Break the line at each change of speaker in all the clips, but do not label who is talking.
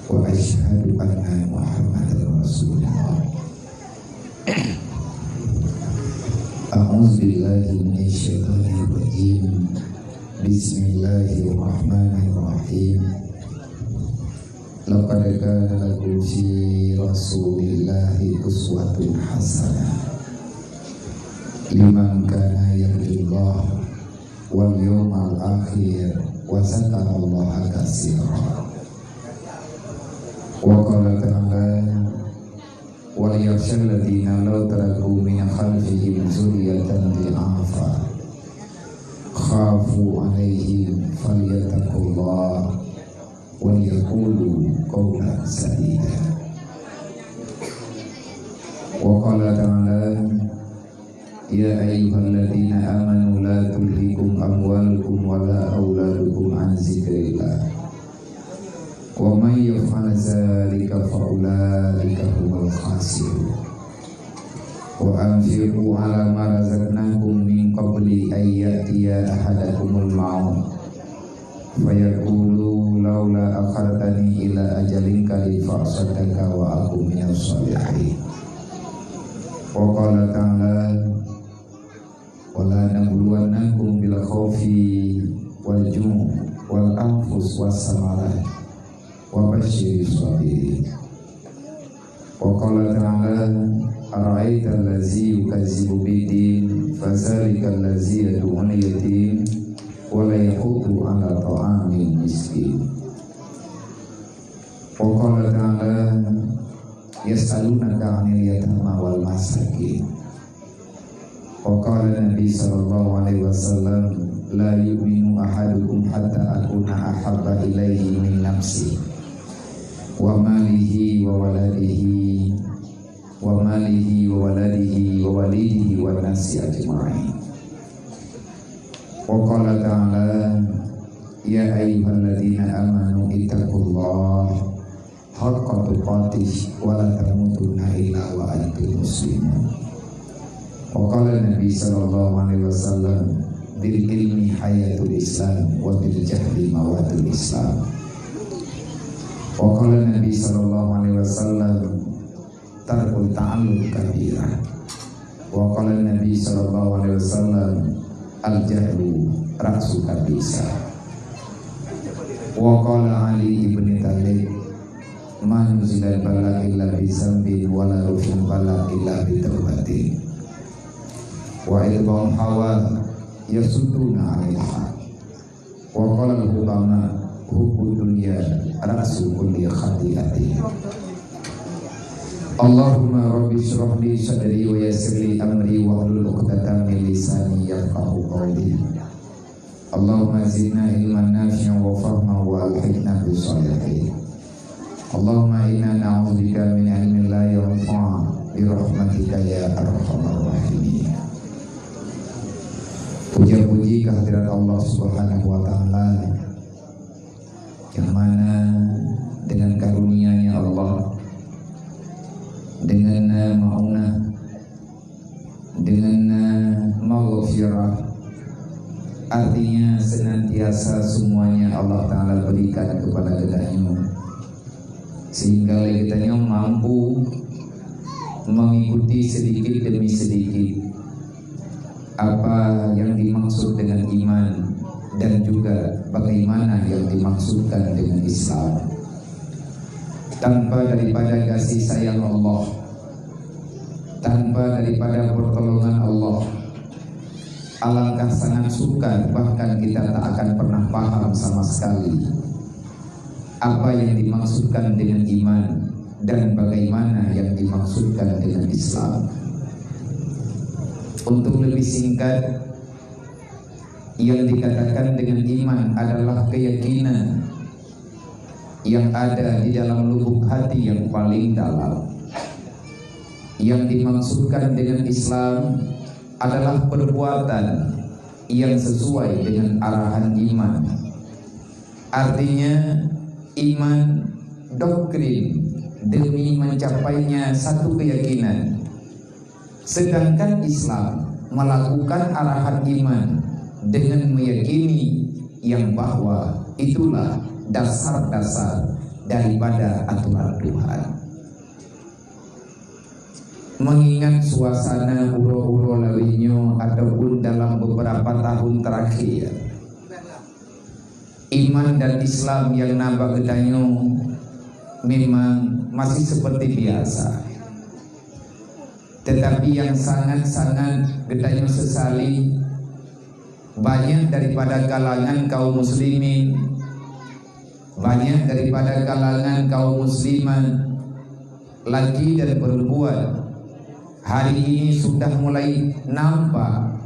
wa asyhadu anna Muhammadar Rasulullah. A'udzu billahi minasy syaithanir rajim. Bismillahirrahmanirrahim. Laqad kana lakum fi Rasulillahi uswatun hasanah liman kana yarjullaha wal yawmal akhir wa zakarallaha katsiran. Wa qala ta'ala wal yakhshal ladzina law taraku min khalfihim dzurriyyatan dhi'afa khafu 'alaihim falyattaqullaha wal yaqulu qawlan sadida. Wa qala ta'ala ya ayyuhalladzina amanu la tulhikum amwalukum wala auladukum an dzikrillah wa may yaf'al dzalika fa ulaika humul khasirun. Wa anfiqu ala ma razaqnakum min qabli an ya'tiya ahadakumul maut fayaqulu laula akhartani ila ajalin qarib fa asaddaka wa aqum minas sholihin. Wa qala ta'ala wala nabluwannakum bil khawfi wal ju' wal anfus was samarat wa basyiris sabirin. Wa qala ta'ala ara'aita allazi yukazzibu bid-din fadzalika allazi yad'ul yatim wa la yaqutu 'ala ta'amil miskin. Wa qala ta'ala yas'alunaka 'anil yatama wal masakin. Wa qala Nabi sallallahu alaihi wasallam la yu'minu ahadukum hatta akuna ahabba ilaihi min nafsi wa malihi wa waladihi wa malihi wa waladihi wa walidihi wa nasi ajma'in. Wa qala ta'ala ya ayyuhalladzina amanu ittaqullaha haqqa tuqatih wa la tamutunna illa wa antum muslimun. Wa qala Nabi sallallahu alaihi wasallam bil ilmi hayatul Islam wa bil jahli mawatul Islam. Wa qala Nabi sallallahu alaihi wasallam tarkul ta'allum kabirah. Wa qala Nabi sallallahu alaihi wasallam al jahlu ra'su kabisa. Wa qala Ali ibn Talib man nuzila bala illa bi zambin wa la rufin bala illa bi taubatin. Wa idham hawa yasuduna 'alaiha. Wa qala al-hukama hubbud dunya ra'su kulli khati'atin. Allahumma rabbi shrah li sadri wa yassir li amri wa hlul 'uqdatam min lisani yafqahu qawli. Allahumma zidna ilman nafi'an wa fahman wa alhiqna bis shalihin. Allahumma inna na'udzubika min ilmin la yanfa' bi rahmatika ya arhamar rahimin. Puja-puji kehadirat Allah Subhanahu wa Ta'ala, yang mana dengan karunia-Nya Allah, dengan ma'unah, dengan maghfirah, artinya senantiasa semuanya Allah Ta'ala berikan kepada kita-Nya, sehingga kita-Nya mampu mengikuti sedikit demi sedikit apa yang dimaksud dengan iman dan juga bagaimana yang dimaksudkan dengan Islam. Tanpa daripada kasih sayang Allah, tanpa daripada pertolongan Allah, alangkah sangat sukar, bahkan kita tak akan pernah paham sama sekali apa yang dimaksudkan dengan iman dan bagaimana yang dimaksudkan dengan Islam. Untuk lebih singkat, yang dikatakan dengan iman adalah keyakinan yang ada di dalam lubuk hati yang paling dalam. Yang dimaksudkan dengan Islam adalah perbuatan yang sesuai dengan arahan iman. Artinya iman doktrin demi mencapainya satu keyakinan. Sedangkan Islam melakukan arahan iman dengan meyakini yang bahwa itulah dasar-dasar daripada aturan Tuhan. Mengingat suasana uro-uro lainnya ataupun dalam beberapa tahun terakhir, iman dan Islam yang nambah gedanyo memang masih seperti biasa. Tetapi yang sangat-sangat gedanyo sesali, banyak daripada kalangan kaum muslimin, banyak daripada kalangan kaum muslimat, laki dan perempuan, hari ini sudah mulai nampak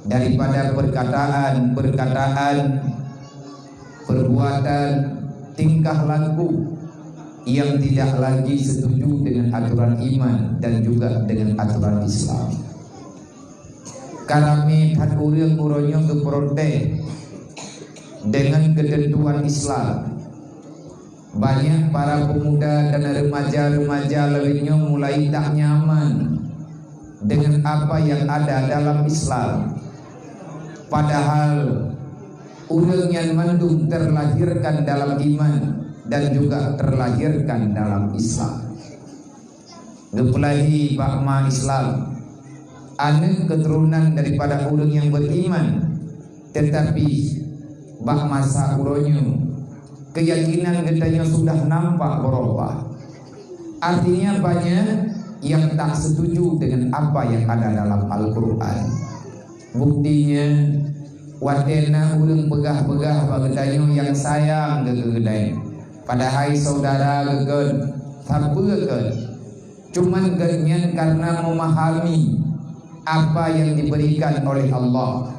daripada perkataan, perbuatan, tingkah laku yang tidak lagi setuju dengan aturan iman dan juga dengan aturan Islam. Karami hat urang-urangnya keprotes dengan ketentuan Islam. Banyak para pemuda dan remaja-remaja lainnya mulai tak nyaman dengan apa yang ada dalam Islam. Padahal urang yang mandung terlahirkan dalam iman dan juga terlahirkan dalam Islam. Gepelahi bakma Islam, anak keturunan daripada urang yang beriman, tetapi bakma sauronyo keyakinan gedanya sudah nampak berubah. Artinya banyak yang tak setuju dengan apa yang ada dalam Al-Quran. Buktinya wadena urang begah-begah bagedanya yang sayang gegedai. Padahal saudara geged sabeuged, cuman genyen karena memahami apa yang diberikan oleh Allah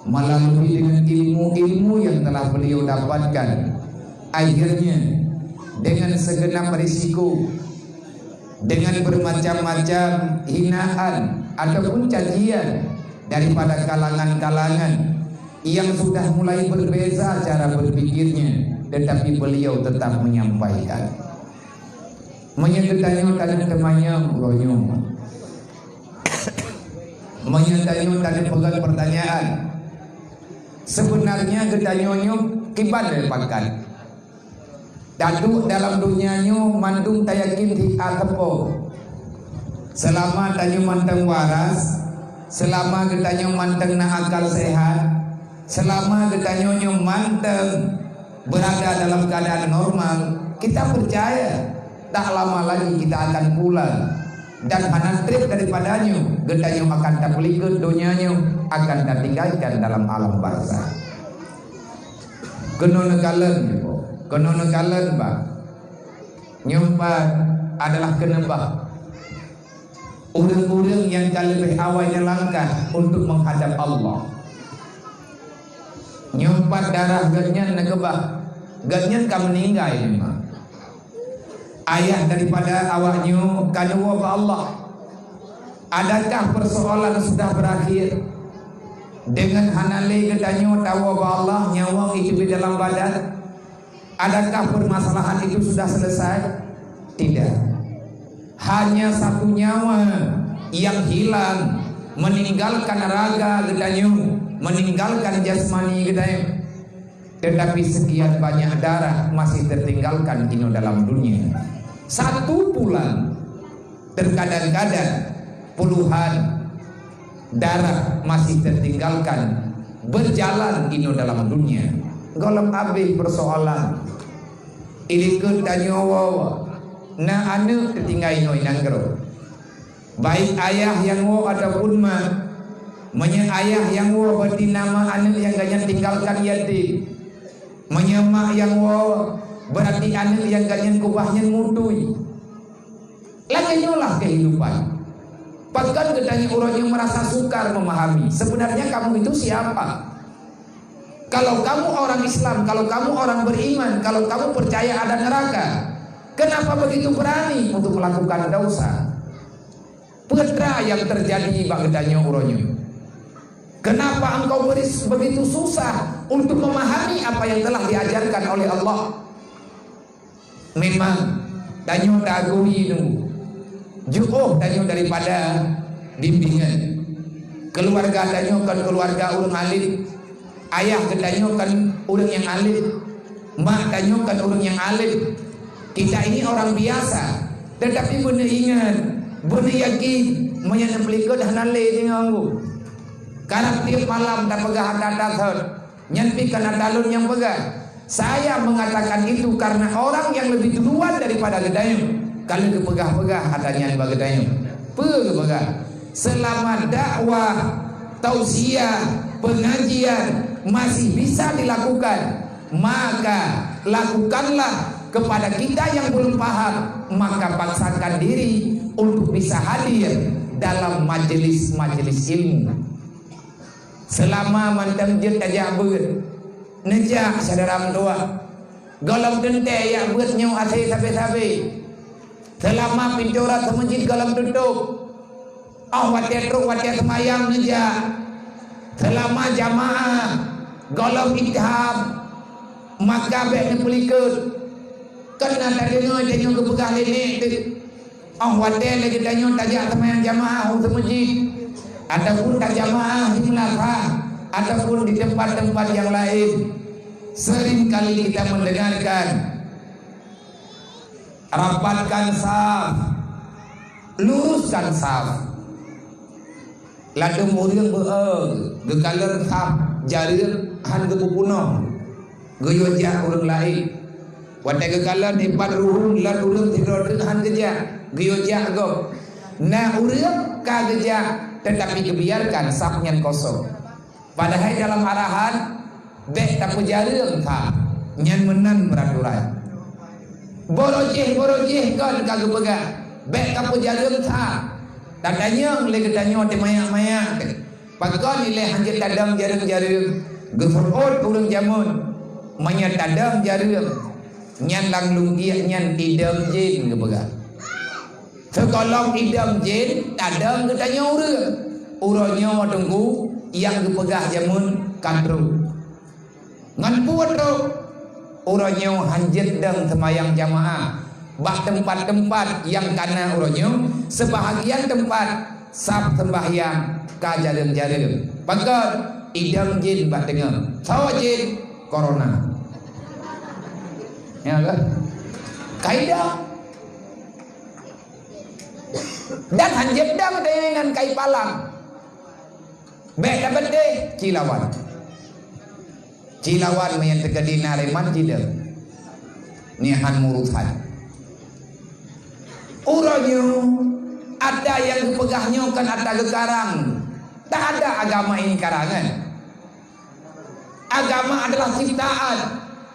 melalui dengan ilmu-ilmu yang telah beliau dapatkan. Akhirnya dengan segenap risiko, dengan bermacam-macam hinaan ataupun cacian daripada kalangan-kalangan yang sudah mulai berbeza cara berpikirnya, tetapi beliau tetap menyampaikan. Menyertanya tadi temannya bronyo, menyertanya tadi pegang pertanyaan. Sebenarnya gedanyonyo kibat dapatkan. Dadu dalam dunianya mandung tayakin di atepo. Selama tanyo manteng waras, selama gedanyo manteng na akal sehat, selama gedanyo manteng berada dalam keadaan normal, kita percaya tak lama lagi kita akan pulang dan hanantrip daripadanya gedanyo akan taplikut dunianya akan ditinggalkan dalam alam barzakh. Kenono kalen bah nyumpat adalah kenembah urang-urang yang lebih awalnya langkah untuk menghadap Allah. Nyumpat darah ganyan nagebah ganyan ka meninggal ini mah. Ayah daripada awaknya kadua ba Allah. Adakah persoalan sudah berakhir dengan hanale gedanyo tawa ba Allah nyawa itu di dalam badan? Adakah permasalahan itu sudah selesai? Tidak. Hanya satu nyawa yang hilang, meninggalkan raga gedanyo, meninggalkan jasmani gedanyo. Tetapi sekian banyak darah masih tertinggalkan ino dalam dunia. Satu bulan, terkadang-kadang puluhan darah masih tertinggalkan berjalan ino dalam dunia. Golem abih persoalan ini tanya wawa na anu tertinggal ino inanggero. Baik ayah yang wo ataupun ayah yang wo berarti nama anu yang ganyan tinggalkan yatim, menyemak yang wo berarti anu yang ganyan kubahnya mutui. Lagi nyolah kehidupan. Bahkan gedanya orang yang merasa sukar memahami sebenarnya kamu itu siapa. Kalau kamu orang Islam, kalau kamu orang beriman, kalau kamu percaya ada neraka, kenapa begitu berani untuk melakukan dosa? Putra yang terjadi bagedanya uronyo. Kenapa engkau begitu susah untuk memahami apa yang telah diajarkan oleh Allah? Memang danyo dagui itu jauh danyo daripada bimbingan. Keluarga danyo kan keluarga urang alim. Ayah gedanyo kan orang yang alim, mak danyo kan orang yang alim, Kita ini orang biasa, tetapi benar ingat, benar yakin, menyenaplikut hanale dengan aku. Karena tiap malam tak pegah hata-hata, nyampi karena dalun yang pegah. Saya mengatakan itu karena orang yang lebih duluan daripada Gedayung. Kalau kepegah-pegah adanya bagi Gedayung, pegah. Selama dakwah, tausiah, pengajian masih bisa dilakukan, maka lakukanlah. Kepada kita yang belum paham, maka paksakan diri untuk bisa hadir dalam majelis-majelis ilmu. Selama mantam jet tajak ber nejak saudara tua galam tente yang buat nyaw asih sampai-sampai. Selama pintura masjid galam tutup, watia truk watia semayang nejak. Selama jamaah galam ithab, maka baiknya pelikut. Karena tak dengar tanya kepegah nenek tu. Watia lagi tanya tajak semayang jamaah untuk masjid, ataupun tak jamaah di Melaka, ataupun di tempat-tempat yang lain. Sering kali kita mendengarkan, rapatkan saf, luruskan saf. Lalu muriang gekaler saf jarir han kepupuno, goyojak orang lain. Watai gekaler depan ruhun lalu urang tidur han gejak, goyojak go. Nah urang kagejak, tetapi kebiarkan safnya kosong. Padahal dalam arahan dek tak pujareng ka nyan menan peraturan borojeh kan kagak pegah bek tak pujareng ka tadanya le katanya te mayak pakon ile hanjit tadam jareng geforot urang jamun manya tadam jareng nyan lang lunggi nyan idam jin ke pegah sekolong idam jin tadam katanya urangnya watungku yang kepegah jamun kandru ngan puatro urangnya hanjit dan semayang jamaah bak tempat-tempat yang kana urangnya sebahagian tempat sab sembahyang kajareng-jareng pakot idam jin bak dengar sawa jin corona ya kan kaidah dan hanjit dang dengan kai palang baik dapat deh Cilawan mayan tegadi nare manjid nihan murutan urangnya ada yang pegahnya kan ada gekarang tak ada agama ini karangan. Agama adalah ciptaan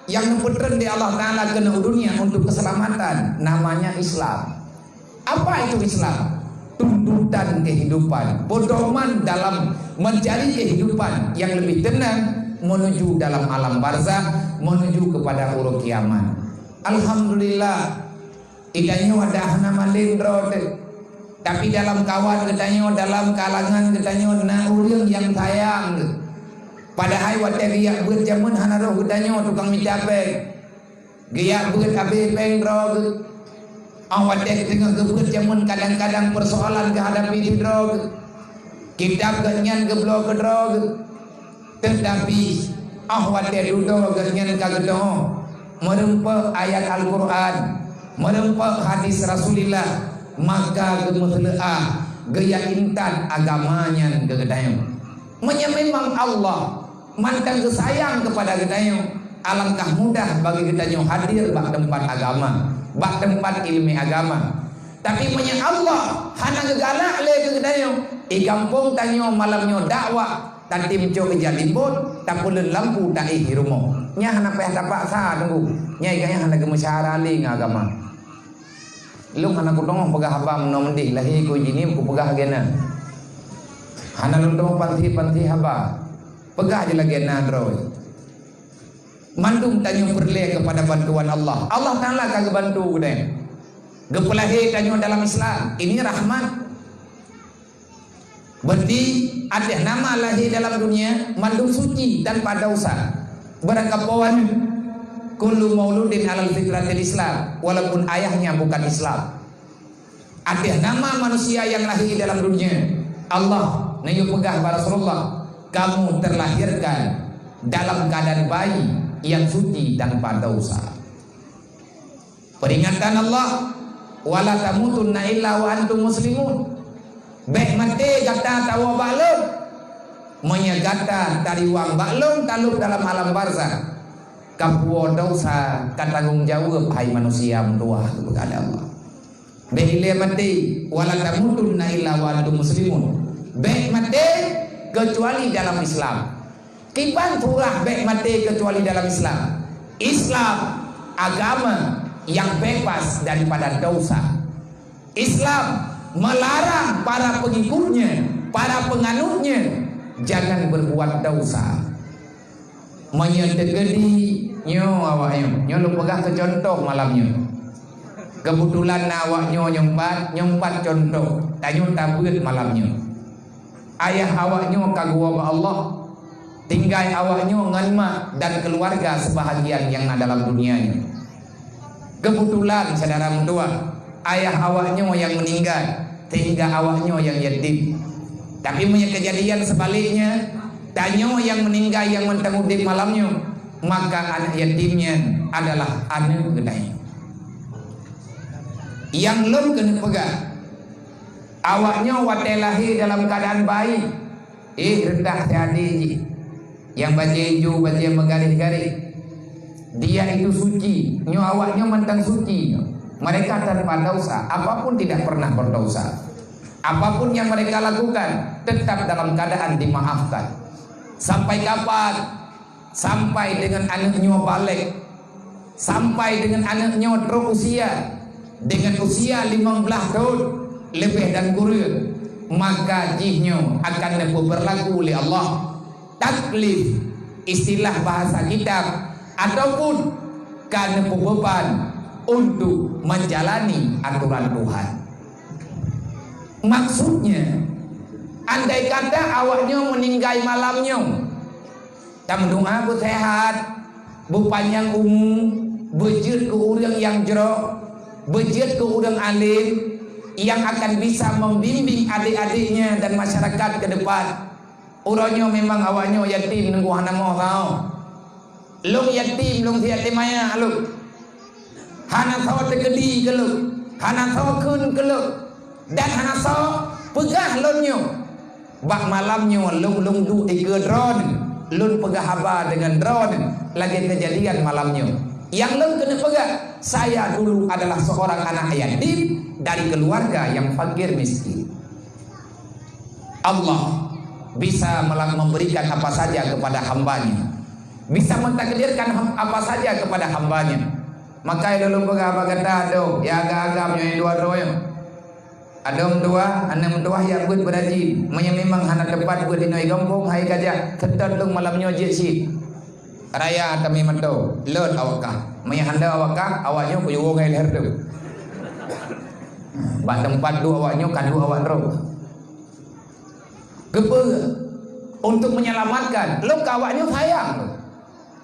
yang mempunyai di Allah Ta'ala ke dunia untuk keselamatan, namanya Islam. Apa itu Islam? Tuntutan kehidupan, pedoman dalam mencari kehidupan yang lebih tenang menuju dalam alam barzah, menuju kepada urut kiamat. Alhamdulillah, idanya wadah nama lindro, tapi dalam kawan katanya, dalam kalangan katanya, na urang yang sayang. Padahal wadah riak berjamun hanaroh katanya tukang mencapai, giak berabe pengdrog. Awak tengah gebut jamun kadang-kadang persoalan kehadapi di drog, kitab ganyan geblok ke drog, tetapi awak duduk ganyan kagedo, merempak ayat Al-Quran, merempak hadis Rasulullah, maka gemusleah gaya intan agamanya kegedayo. Memang Allah mantan kesayang kepada gedayo, alangkah mudah bagi gedayo hadir bak tempat agama, bak tempat ilmu agama. Tapi punya Allah hana gegalak le kegedayo i kampung tanyo malamnya dakwah tatim co kejalipun tapulen lampu tak hirumo nya hana peh tapak sa tunggu nyai kaya hana gemusyara li agama lu hana kudong pegah haba menomdi lahi ku jini ku pegah gena hana luntong panti haba pegah je lagi na droy mandum tanyo perle kepada bantuan Allah. Allah Ta'ala kagak bantu gede. Gepelahi tanyo dalam Islam. Ini rahmat. Berarti ada nama lahir dalam dunia mandum suci tanpa dosa. Berangkapawan kullu mauludin alal fitratil Islam, walaupun ayahnya bukan Islam. Ada nama manusia yang lahir dalam dunia. Allah nayu pegah Rasulullah, kamu terlahirkan dalam keadaan bayi yang suci tanpa dosa. Peringatan Allah, wala tamutunna illa wa antum muslimun. Baik mati kata tawa baklum, menyegata tariwang baklum taluk dalam alam barzah. Kapuo dosa katanggung jawab hai manusia mendua kepada Allah. Behile mati wala tamutunna illa wa antum muslimun. Baik mati kecuali dalam Islam. Kiban turah baik mati kecuali dalam Islam. Islam agama yang bebas daripada dosa. Islam melarang para pengikutnya, para penganutnya jangan berbuat dosa. Menyetegedi nyo awaknya, nyo lu pegang ke contoh malamnya. Kebetulan awaknya nyompat contoh, tanyo tabut malamnya. Ayah awaknya kagua Allah, tinggal awaknya nganma dan keluarga sebahagian yang ada dalam dunianya. Kebetulan saudara mentua, ayah awaknya yang meninggal, tinggal awaknya yang yatim. Tapi punya kejadian sebaliknya, tanyo yang meninggal yang mentengudip malamnya, maka anak yatimnya adalah anak gedanya. Yang lom kena pegang, awaknya wate lahir dalam keadaan baik, rendah hati, yang baca hijau, baca menggaris-garis, dia itu suci, nyo awaknya mentang suci, mereka tanpa dosa, apapun tidak pernah berdosa. Apapun yang mereka lakukan tetap dalam keadaan dimaafkan. Sampai kapan? Sampai dengan anaknya balik, sampai dengan anaknya terusia, dengan usia 15 tahun lebih dan kurang, maka jihnya akan berlaku oleh Allah taklif, istilah bahasa kitab, ataupun karena beban untuk menjalani aturan Tuhan. Maksudnya, andai kata awaknya meninggal malamnya, tam doa bu sehat, bu panjang umur, bejut ke orang yang jerok, bejut ke orang alim yang akan bisa membimbing adik-adiknya dan masyarakat ke depan. Urangnya memang awaknya yatim nunggu hana mau kau. Long yatim, long yatim maya lu. Hana saw tegedi ke lu, hana saw kun ke lu. Dan hana saw pegah lonyo. Bak malamnya long du tiga drone, lun pegah haba dengan drone. Lagi kejadian malamnya. Yang lun kena pegah, saya dulu adalah seorang anak yatim dari keluarga yang fakir miskin. Allah bisa memberikan apa saja kepada hambanya, bisa mentakdirkan apa saja kepada hambanya. Maka dulu pegah apa kata do, ya agak-agaknya yang dua-duanya. Adom dua, enam dua yang buat berhaji. Memang hana tempat buat dinoi gampung hai gajah. Tetap lung malamnya jesi. Raya kami mento, lot awakah. Handa awakah, awaknya kuyu ngai leher tu. Bak tempat du awaknya kadu awak roh. Kepe untuk menyelamatkan, lu awaknya sayang.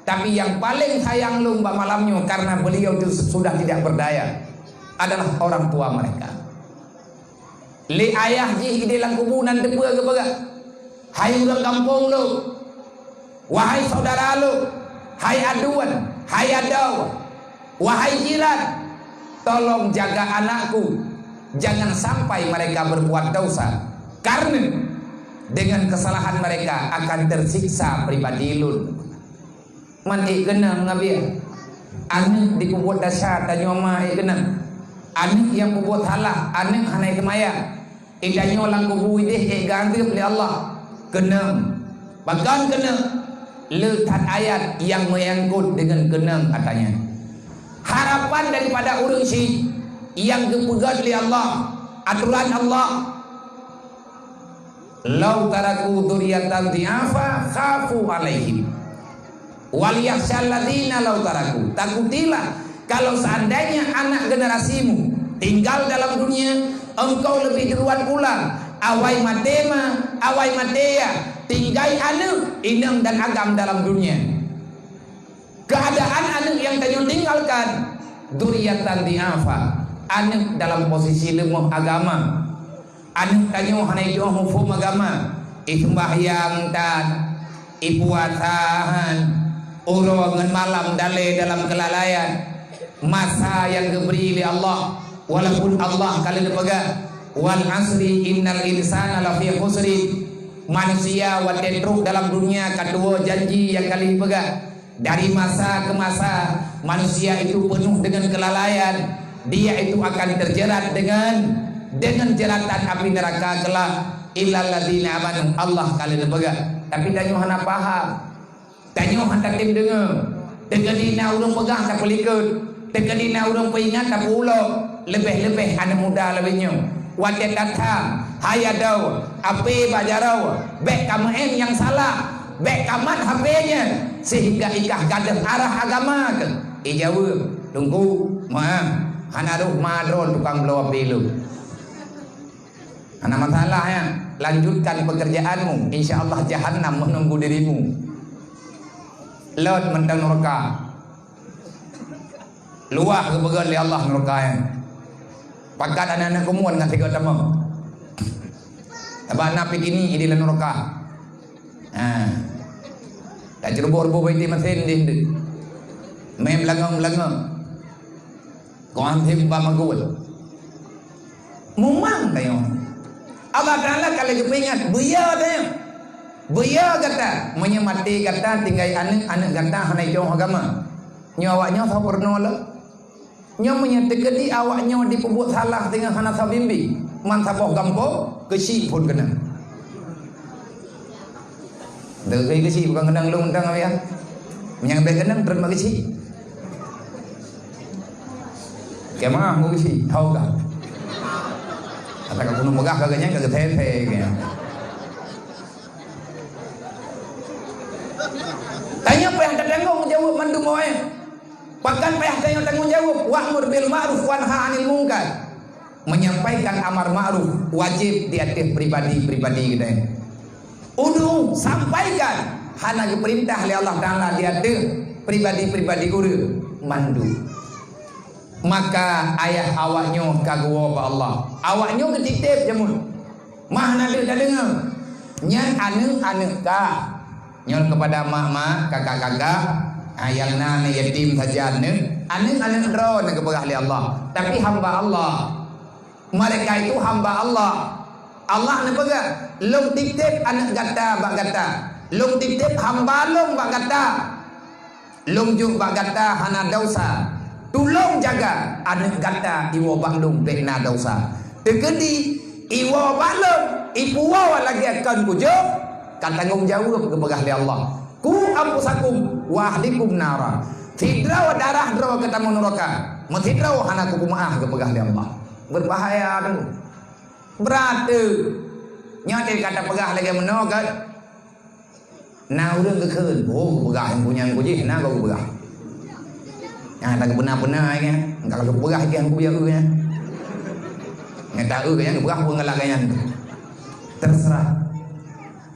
Tapi yang paling sayang lu mbak malamnya karena beliau itu sudah tidak berdaya adalah orang tua mereka. Li ayah ji di dalam kuburan depa ke baga. Hai orang kampung lu, wahai saudara lu, hai aduan, hai adau, wahai jiran, tolong jaga anakku, jangan sampai mereka berbuat dosa, karena dengan kesalahan mereka akan tersiksa pribadi lun. Mandi kena ngabiar, anak dikubur dasar tanya mai kena, anak yang kubur salah, anak hanai kemaya. Ikannya lang kubu ideh ganti oleh Allah kena, bahkan kena letak ayat yang menyangkut dengan kena katanya. Harapan daripada orang syi yang dipegang oleh Allah, aturan Allah. Lau taraku dzurriatan dhi'afa khafu alaihim wal yakhshal ladzina lau taraku. Takutilah kalau seandainya anak generasimu tinggal dalam dunia, engkau lebih duluan pulang. Awai matema, awai matea, tinggal anak, inang dan agam dalam dunia. Keadaan anak yang tanyo tinggalkan, dzurriatan dhi'afa, anak dalam posisi lemah agama. Anak tanyo hanai doa hukum agama, sembahyang dan ipuasahan, urongan malam dale dalam kelalaian. masa yang diberi oleh Allah, walaupun Allah kalian pegang wal asri innal insana lafi khusri, manusia watetruk dalam dunia kedua janji yang kalian pegang. Dari masa ke masa manusia itu penuh dengan kelalaian, dia itu akan terjerat dengan jeratan api neraka kelak. Illal ladzina amanu, Allah kalian pegang. Tapi tanya hana paham, tanya hana tim dengar, tekadina urang pegang tak pelikut, tekadina urang peringat tak pulau, lebih-lebih anak muda lebihnya. Wadah datang, hayadau, api bajarau, bek kamu yang salah, bek kaman HP-nya, sehingga ikah gadah arah agama ke. Jawab, tunggu, maaf, hanaruh madron tukang blow api lu. Anak masalahnya, lanjutkan pekerjaanmu, insya Allah jahannam menunggu dirimu. Lot mentang neraka, luah kebegal oleh Allah neraka yang. Pakat anak-anak kumuan dengan tiga tamu. Abang napi kini ini lan neraka. Tak cerbor-bor baiti mesin di. Mem langong-langong. Kau antim ba magul. Mumang tayo. Allah Taala kalau kepingat buya tayo. Buya kata, menyemati kata tinggal anak kata hanai jauh agama. Nyawaknya sampurna lah. Nyamanya tekedi awaknya diperbuat salah dengan hana sabimbi, mantapoh gampo kesi pun kena. Degai kesi bukan kenang lu undang apa ya? Menyampai kenang terima kesi. Kemana mau kesi? Tahu tak? Kata kau pun megah kagaknya kagak tete kaya. Tanya apa yang terdengung jawab mandu moe. Bahkan pihak yang tanggung jawab wa'mur bil ma'ruf wanha 'anil munkar, menyampaikan amar ma'ruf wajib di atas pribadi-pribadi kita. Udu sampaikan hana perintah oleh Allah Taala di atas pribadi-pribadi guru mandu. Maka ayah awaknya kagua ba Allah. Awaknya ketitip jamun. Mah nade dengar. Nyan anu ka. Nyon kepada mak-mak, kakak-kakak, yang nana yatim saja anak ro nak kepada Allah. Tapi hamba Allah, mereka itu hamba Allah. Allah nak pegang long titip anak gata bak gata, long titip hamba long bak gata, long juk bak gata hana dosa. Tolong jaga anak gata iwo bak long bekna dosa. Tekedi iwo bak long ipuwa lagi akan kujuk kan tanggung jawab kepada Allah. Ku ampusakum wa ahlikum nara. Tidraw darah draw ketemu neraka. Mentidraw hana ku maah kepada Allah. Berbahaya tu. Berat tu. Nya dia kata pegah lagi menokat. Na urang kekeun, oh pegah punya ku je, na kau pegah. Nah, tak benar-benar nya. Kalau ku pegah ke aku biar nya. Ngata nya pegah pun ngalaknya.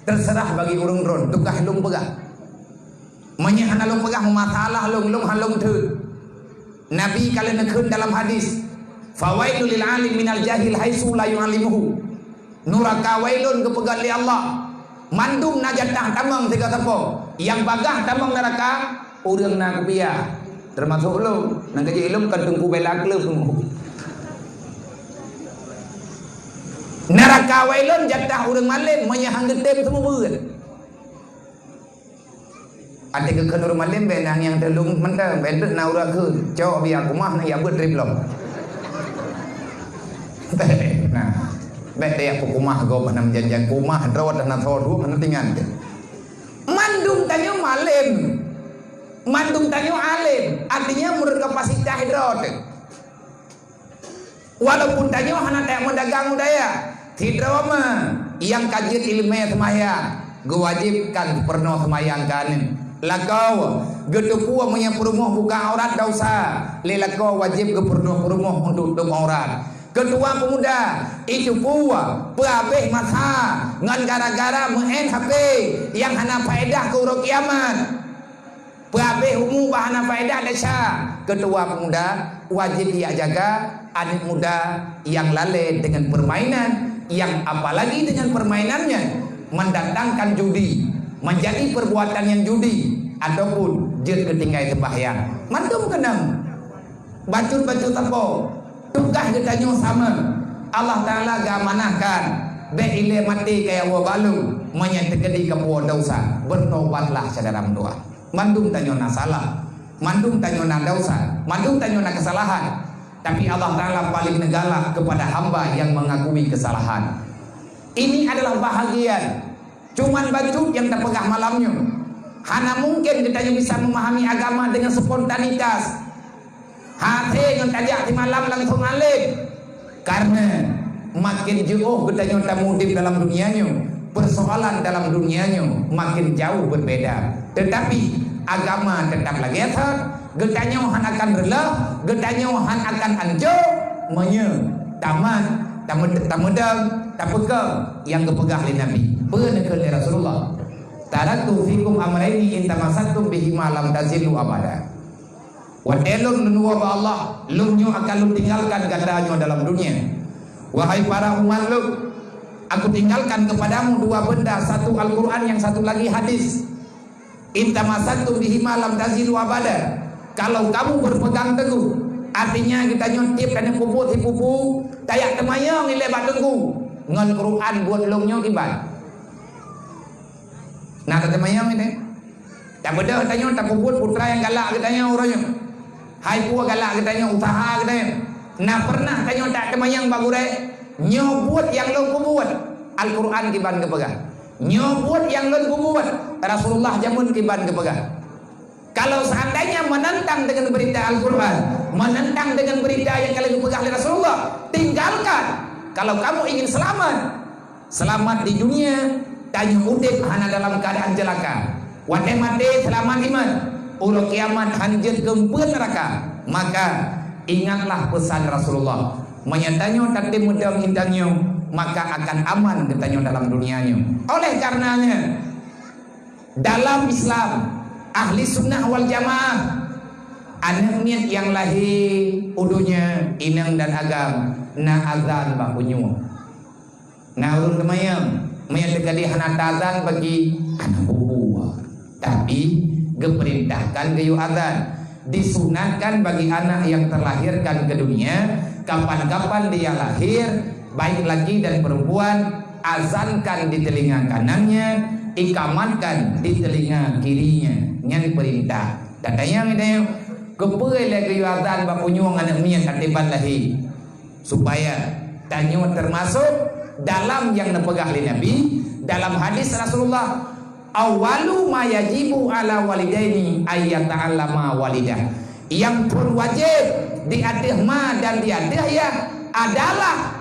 Terserah bagi urang ron, tukah lung pegah. Manya hanalung pegah masalah lung halung tu. Nabi kalian nakun dalam hadis, fawailul lil alim minal jahil haitsu la yu'allimuhu. Nuraka wailun kepegal li Allah. Mandum najatah tamang tiga tepo. Yang bagah tamang neraka urang na kupia. Termasuk lu nang kerja ilmu kan tunggu bela klub. Neraka wailun jatah urang malim manya hang getem semua beut. Ada kekenur malim benang yang telung mentang bentuk naura ke cowok biar kumah nak ya buat trip lom. Nah, bete ya kumah go panam janjan kumah rawat dan thodu kan tingan. Mandung tanyo malim. Mandung tanyo alim, artinya menurut kapasitas hidrot. Walaupun tanyo hana tak mendagang daya, hidrot yang kajian ilmiah semayang, go wajibkan pernah semayang kan. Lakau gedepua punya perumuh buka aurat dosa. Lelakau wajib ke perumuh untuk aurat. Kedua pemuda itu pua pelabeh masa ngan gara-gara mehen HP yang hana faedah ke urut kiamat. Pelabeh umum bahana faedah desa. Kedua pemuda wajib dia jaga anak muda yang lalai dengan permainan, yang apalagi dengan permainannya mendatangkan judi, menjadi perbuatan yang judi ataupun jin ketinggai sembahyang. Mantum kenang Baju apa? Tugas kita nyo sama. Allah Ta'ala gamanahkan beile mati kayak wabalu menyetegedi kepuan dosa. Bertobatlah saudara mendoa. Mandung tanyo na salah, mandung tanyo na dosa, mandung tanyo na kesalahan. Tapi Allah Ta'ala paling negala kepada hamba yang mengakui kesalahan. Ini adalah bahagian. Cuman baju yang terpegah malamnya. Hana mungkin kita bisa memahami agama dengan spontanitas. Hati yang tajak di malam langsung alim. Karena makin jauh kita nyata mudib dalam dunianya, persoalan dalam dunianya makin jauh berbeda. Tetapi agama tetap lagi asal. Getanya han akan rela, getanya han akan anjur, taman, tamudang, tapegam yang kepegah oleh Nabi. Penekal Rasulullah. Taraktu fikum amraini in tamassaktum bihi ma lam tazilu abada. Wa elun nuwa ba Allah, lumnyo akan lu tinggalkan gadanya dalam dunia. Wahai para umat lu, aku tinggalkan kepadamu dua benda, satu Al-Qur'an, yang satu lagi hadis. In tamassaktum bihi ma lam tazilu abada. Kalau kamu berpegang teguh, artinya kita nyotip dan pupu tayak temayang nilai batungku ngon Quran buat longnya kibat. Nah temayang ini tak beda katanya tak puput putra yang galak katanya orangnya. Hai puak galak katanya usaha katanya. Nah pernah katanya tak temayang bagure nyobut yang long buat Al-Quran kiban kepegang. Nyobut yang long buat Rasulullah jamun kiban kepegang. Kalau seandainya menentang dengan berita Al-Quran, menentang dengan berita yang kalian pegang oleh Rasulullah, tinggalkan. Kalau kamu ingin selamat di dunia, tanya udip hanya dalam keadaan celaka. Wate mati selamat iman, ulo kiamat hanjir gempur neraka. Maka ingatlah pesan Rasulullah. Menyatanya tadi mudah hintanya, maka akan aman katanya dalam dunianya. Oleh karenanya, dalam Islam ahli sunnah wal jamaah anak niat yang lahir udunya inang dan agam na azan bakunyu na ulun kemayang menyadekali hana azan bagi anak buah, tapi diperintahkan gayu azan, disunahkan bagi anak yang terlahirkan ke dunia kapan-kapan dia lahir, baik laki dan perempuan, azankan di telinga kanannya, ikamatkan di telinga kirinya. Yang perintah datang yang kepuai lagi azan bakunyuang anak mian katiban lahi supaya tanyo termasuk dalam yang nepegah oleh Nabi dalam hadis Rasulullah, awalu ma yajibu ala walidaini ayyata'allama walidah. Yang pun wajib di adik ma dan di adik ya adalah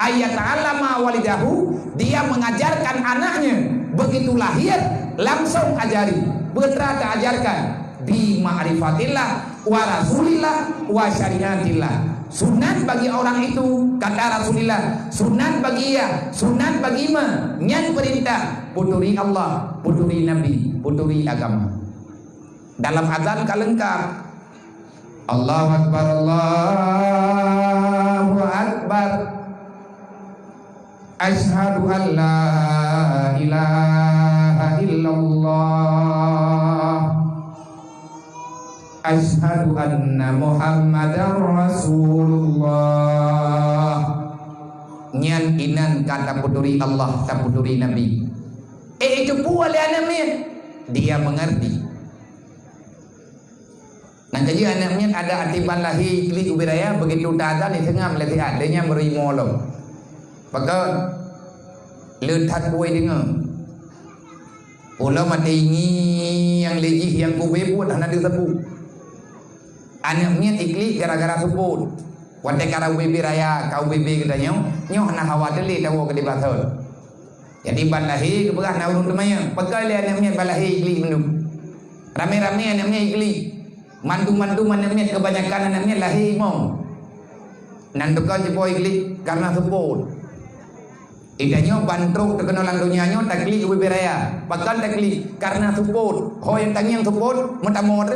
ayyata'allama walidahu, dia mengajarkan anaknya begitu lahir langsung ajari. Betra tak ajarkan bi ma'rifatillah wa rasulillah wa syariatillah. Sunat bagi orang itu kata Rasulullah, sunat bagi ia, sunat bagi ma, nyan perintah puturi Allah, puturi Nabi, puturi agama. Dalam azan kalengkap Allahu Akbar, Allahu Akbar, asyhadu an la ilaha illallah, asyhadu anna Muhammadar Rasulullah. Nyan inan kata puturi Allah, tak puturi Nabi. Itu boleh anaknya, dia mengerti. Nah jadi anaknya ada atiban lahi klik ubiraya begitu tazan di tengah melihat adanya merimolo. Maka letak kue dengar. Pula mati ini yang lejih yang kube buat anak dia sepu. Anaknya ikli gara-gara sebut. Wante kara UBB raya kau UBB kita nyoh nak hawa deli tahu ke di batul. Jadi balahi keberah nak urun temanya. Pegal dia anaknya balahi ikli minum. Rame-rame anaknya ikli. Mandu-mandu anaknya kebanyakan anaknya lahi mau. Nandukan jepo ikli karena sebut. Idanya bantruk terkenalan dunianya takli UBB raya. Pegal takli karena sebut. Ho yang tangi yang sebut mutamor.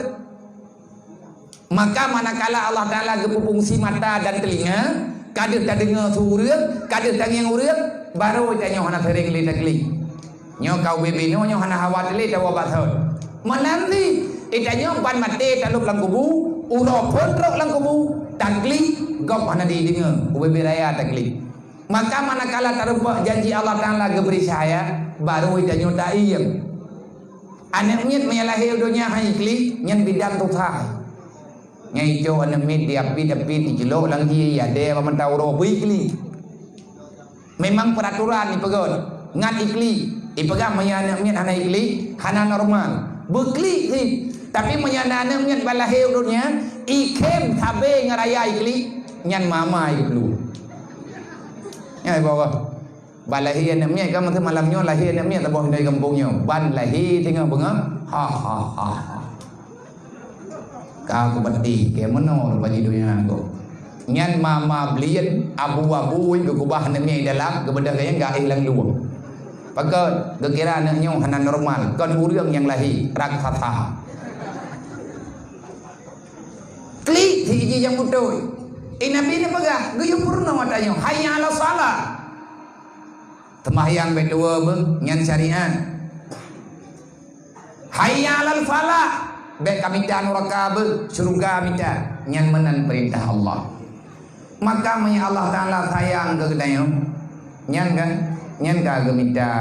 Maka manakala Allah Ta'ala gepupungsi mata dan telinga, kadir tak dengar surut, kadir tak yang urut, baru tanya hana sering li takli. Nyo kau bebe nyo hana hawat li tawa bathol. Menanti itanya ban mati taluk lang kubu, uro pondok lang kubu taklik gop hana di dengar ubi raya taklik. Maka manakala terubah janji Allah Ta'ala geberi saya baru ida nyuta iyem anak nyet menyalahi dunia hai klik nyen bidang tu thai nyai jo anak mit dia pi jelo lang dia ya de mentau ro bikli memang peraturan ni pegon ngat ikli ipegang menyana nyet hana ikli hana normal bekli si tapi menyana anak nyet balahi dunia ikem tabe ngaraya ikli nyan mama iklu ya bawa balahi namanya kamu tu malamnya lahir namanya tak boleh dari kampungnya ban lahir tinggal bunga ha kau berarti ke mana bagi dunia aku nyan mama belian abu-abu ke kubah namanya dalam kebedah kaya enggak hilang dua pakai kekira anaknya hana normal kan urang yang lahir raksasa klik hiji yang mutu Nabi ni pegah, gaya purna matanya. Hayya ala salat. Temahyang berdua beng, nyan syariat. Hayya ala falah. Bek kamita nuraka beng, surga kamita. Nyan menan perintah Allah. Maka maya Allah Ta'ala sayang ke kedaya. Nyan kan? Nyan ka kamita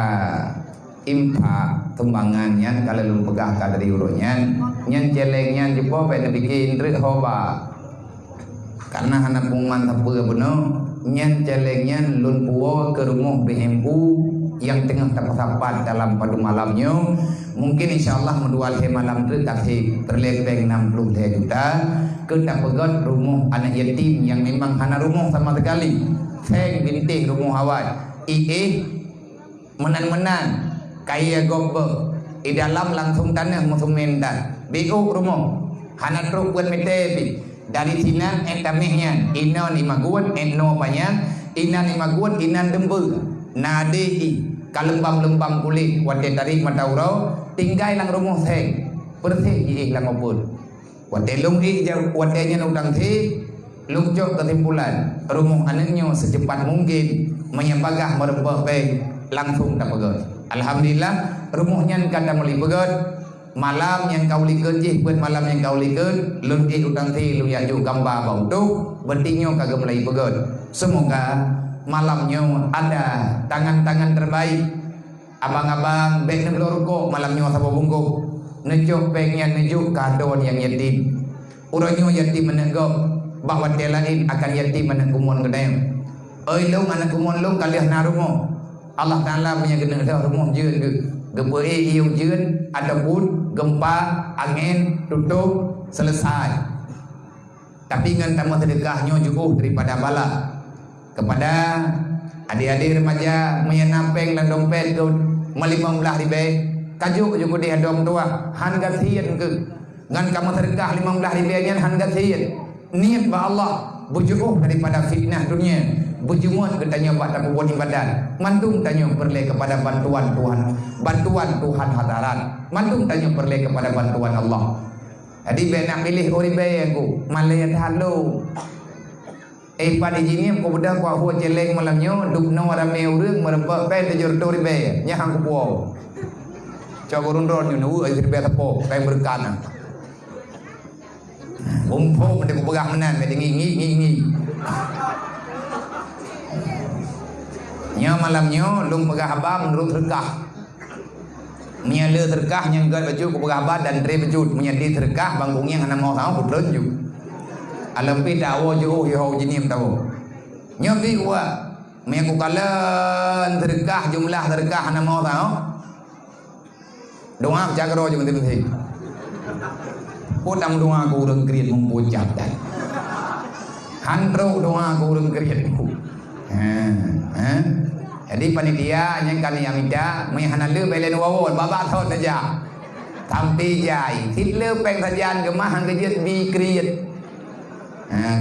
impa tumbangan nyan kalau lu pegah ka dari urunya. Nyan celeng nyan jepo bek bikin rik hoba. Karena anak pungman apa benar nyan celengnya lun puo ke rumah behempu yang tengah tersapat dalam padu malamnya mungkin insyaallah mendual he malam tu kasih terlepeng 60 juta ke tak pegot rumah anak yatim yang memang hana rumah sama sekali seng bintih rumah awal menan-menan kaya gobe di dalam langsung tanah musuh mendan biuk rumah hana truk buat metebi dari Cina entamehnya inan imaguan enno banyak inan imaguan inan dembu nadi kalembam-lembam kulit wate tarik mataurau tinggai lang rumah seng bersih lang obun wate lungi wate nya udang thi lungcok kesimpulan rumah anaknya secepat mungkin menyembagah merebah baik langsung tak pegot alhamdulillah rumahnya kada meli pegot malam yang kau liket buat malam yang kau liket lunti utang ti lu ya ju gambar bau tu bertinyo kagak mulai pegot semoga malamnya ada tangan-tangan terbaik abang-abang bek neblo rokok malamnya sapa bungkuk nejuk pengen nejuk kadon yang yatim uranyo yatim menegok bawa dia lain akan yatim menengkumun kedai oi lung anak kumun lung kalian narumo Allah Ta'ala punya kena rumah jeun ke gempa iu jeun ataupun gempa angin tutup selesai tapi dengan tamu sedekahnya jauh daripada bala kepada adik-adik remaja menyenapeng dan dompet ke 15 ribu kajuk juga di hadong tua han gathian ke ngan kamu sedekah 15 ribu nya han gathian niat ba Allah bujuh daripada fitnah dunia bujumut katanya pada buat ibadat mantung tanya perle kepada bantuan Tuhan hadarat mantung tanya perle kepada bantuan Allah jadi benak pilih oribe aku malaya halu pada jini aku bedah ku aku celeng malamnya dukno rame urang merempak pe tejur toribe nya hang ku puau cogorun ron nu ai ribe tapo kai berkana umpo mende ku pegang menan me ngi nya malamnya lung pegah abang menurut terkah menyala terkah yang gad baju ku pegah abang dan tre baju menyadi terkah banggungnya hana mau tahu putron ju alam pi dawo ju yo jinim tahu nya bi wa me ku kalan terkah jumlah terkah hana mau tahu doa jagro ju ndim thi podam doa ku urang kriet mempucat dan handro doa ku urang kriet ku jadi panitia yang kami yang minta menghana le belen wawon babak thot saja tampi jai thit le peng sajan gemahan kejut bi kriet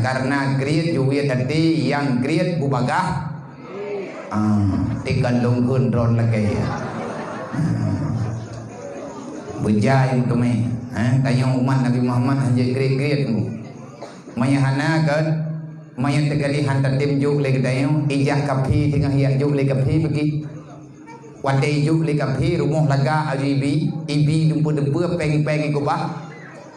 karena kriet juwiet tadi yang kriet bubagah tikan lungkun ron lagi bejai untuk me tanya umat Nabi Muhammad hanya kriet mu menghana kan maya tegari hantar tim juk le kedayo ijah kapi tengah ya juk le kapi pergi wate juk le kapi rumah laga ibi dumpu peng-peng ko ba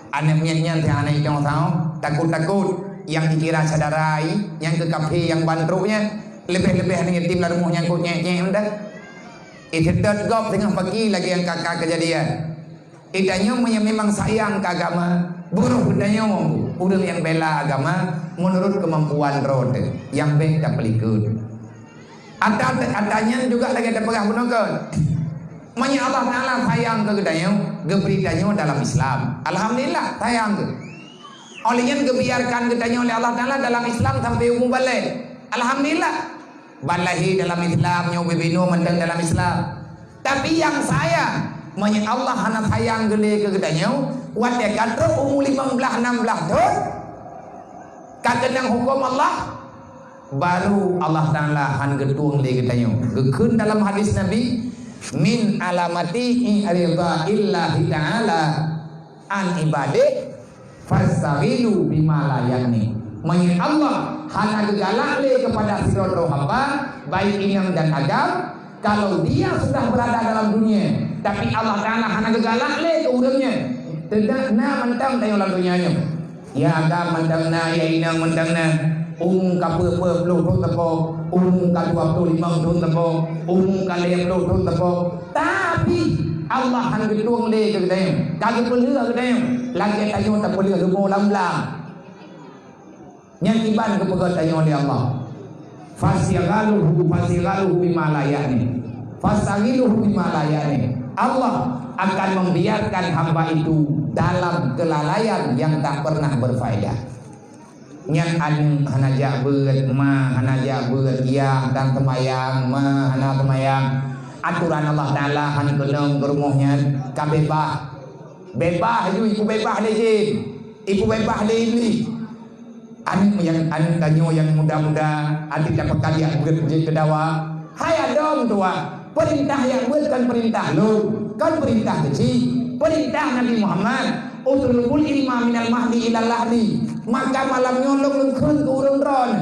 Anak nyen teh anak yang tahu takut-takut yang dikira sadarai, yang ke kafe yang bantruknya lebih-lebih dengan tim lah rumah nyangkut nyek-nyek dah. Itu gop tengah pagi lagi yang kakak kejadian. Itanya memang sayang ke agama, buruh itanya udah yang bela agama menurut kemampuan road yang baik tak pelikut. Adanya juga lagi ada pegah penonton. Manya Allah Ta'ala sayang ke gedanya, geberitanya dalam Islam. Alhamdulillah sayang ke. Olehnya kebiarkan gedanya oleh Allah Ta'ala dalam Islam sampai umum balik. Alhamdulillah. Balahi dalam Islam, nyoba binu mentang dalam Islam. Tapi yang saya, manya Allah hana sayang gede ke gedanya, wat dia kata umur 15-16 tahun. Kadang hukum Allah baru Allah Ta'ala han getung le gedanya. Gekun dalam hadis Nabi, min alamati ridha illahi ta'ala an ibadih fastawilu bima la yakni. Menyin Allah hana gegalak le kepada sirotro hamba baik inam dan agam kalau dia sudah berada dalam dunia, tapi Allah Ta'ala hana gegalak le ke urangnya tidak na mentang dalam dunianya ya agam mentang na ya inam mentang na kapur belum tepok, ka 25 tahun tepok, ka 50 tahun tepok. Tapi Allah han betung le ke gedayang. Kagak pelih ke gedayang. Lagi tayo tak pelih rumah lam-lam. Yang tiban ke pegat tayo oleh Allah. Fasighaluhu bima la ya'ni. Fasagiluhu bima la ya'ni. Allah akan membiarkan hamba itu dalam kelalaian yang tak pernah berfaedah. Yang hanaja beut ma hanaja beut ya dan temayang ma hana temayang aturan Allah Ta'ala han keneng ke rumahnya kabebah bebah itu ibu bebah le jin ibu bebah le iblis yang tanyo yang muda-muda adik dapat kalian beut ke dawa hai adom tua perintah yang beut kan perintah lu kan perintah kecil perintah Nabi Muhammad utlubul ilma minal mahdi ilal lahdi. Maka malam nyolong lengkun ke urun ron.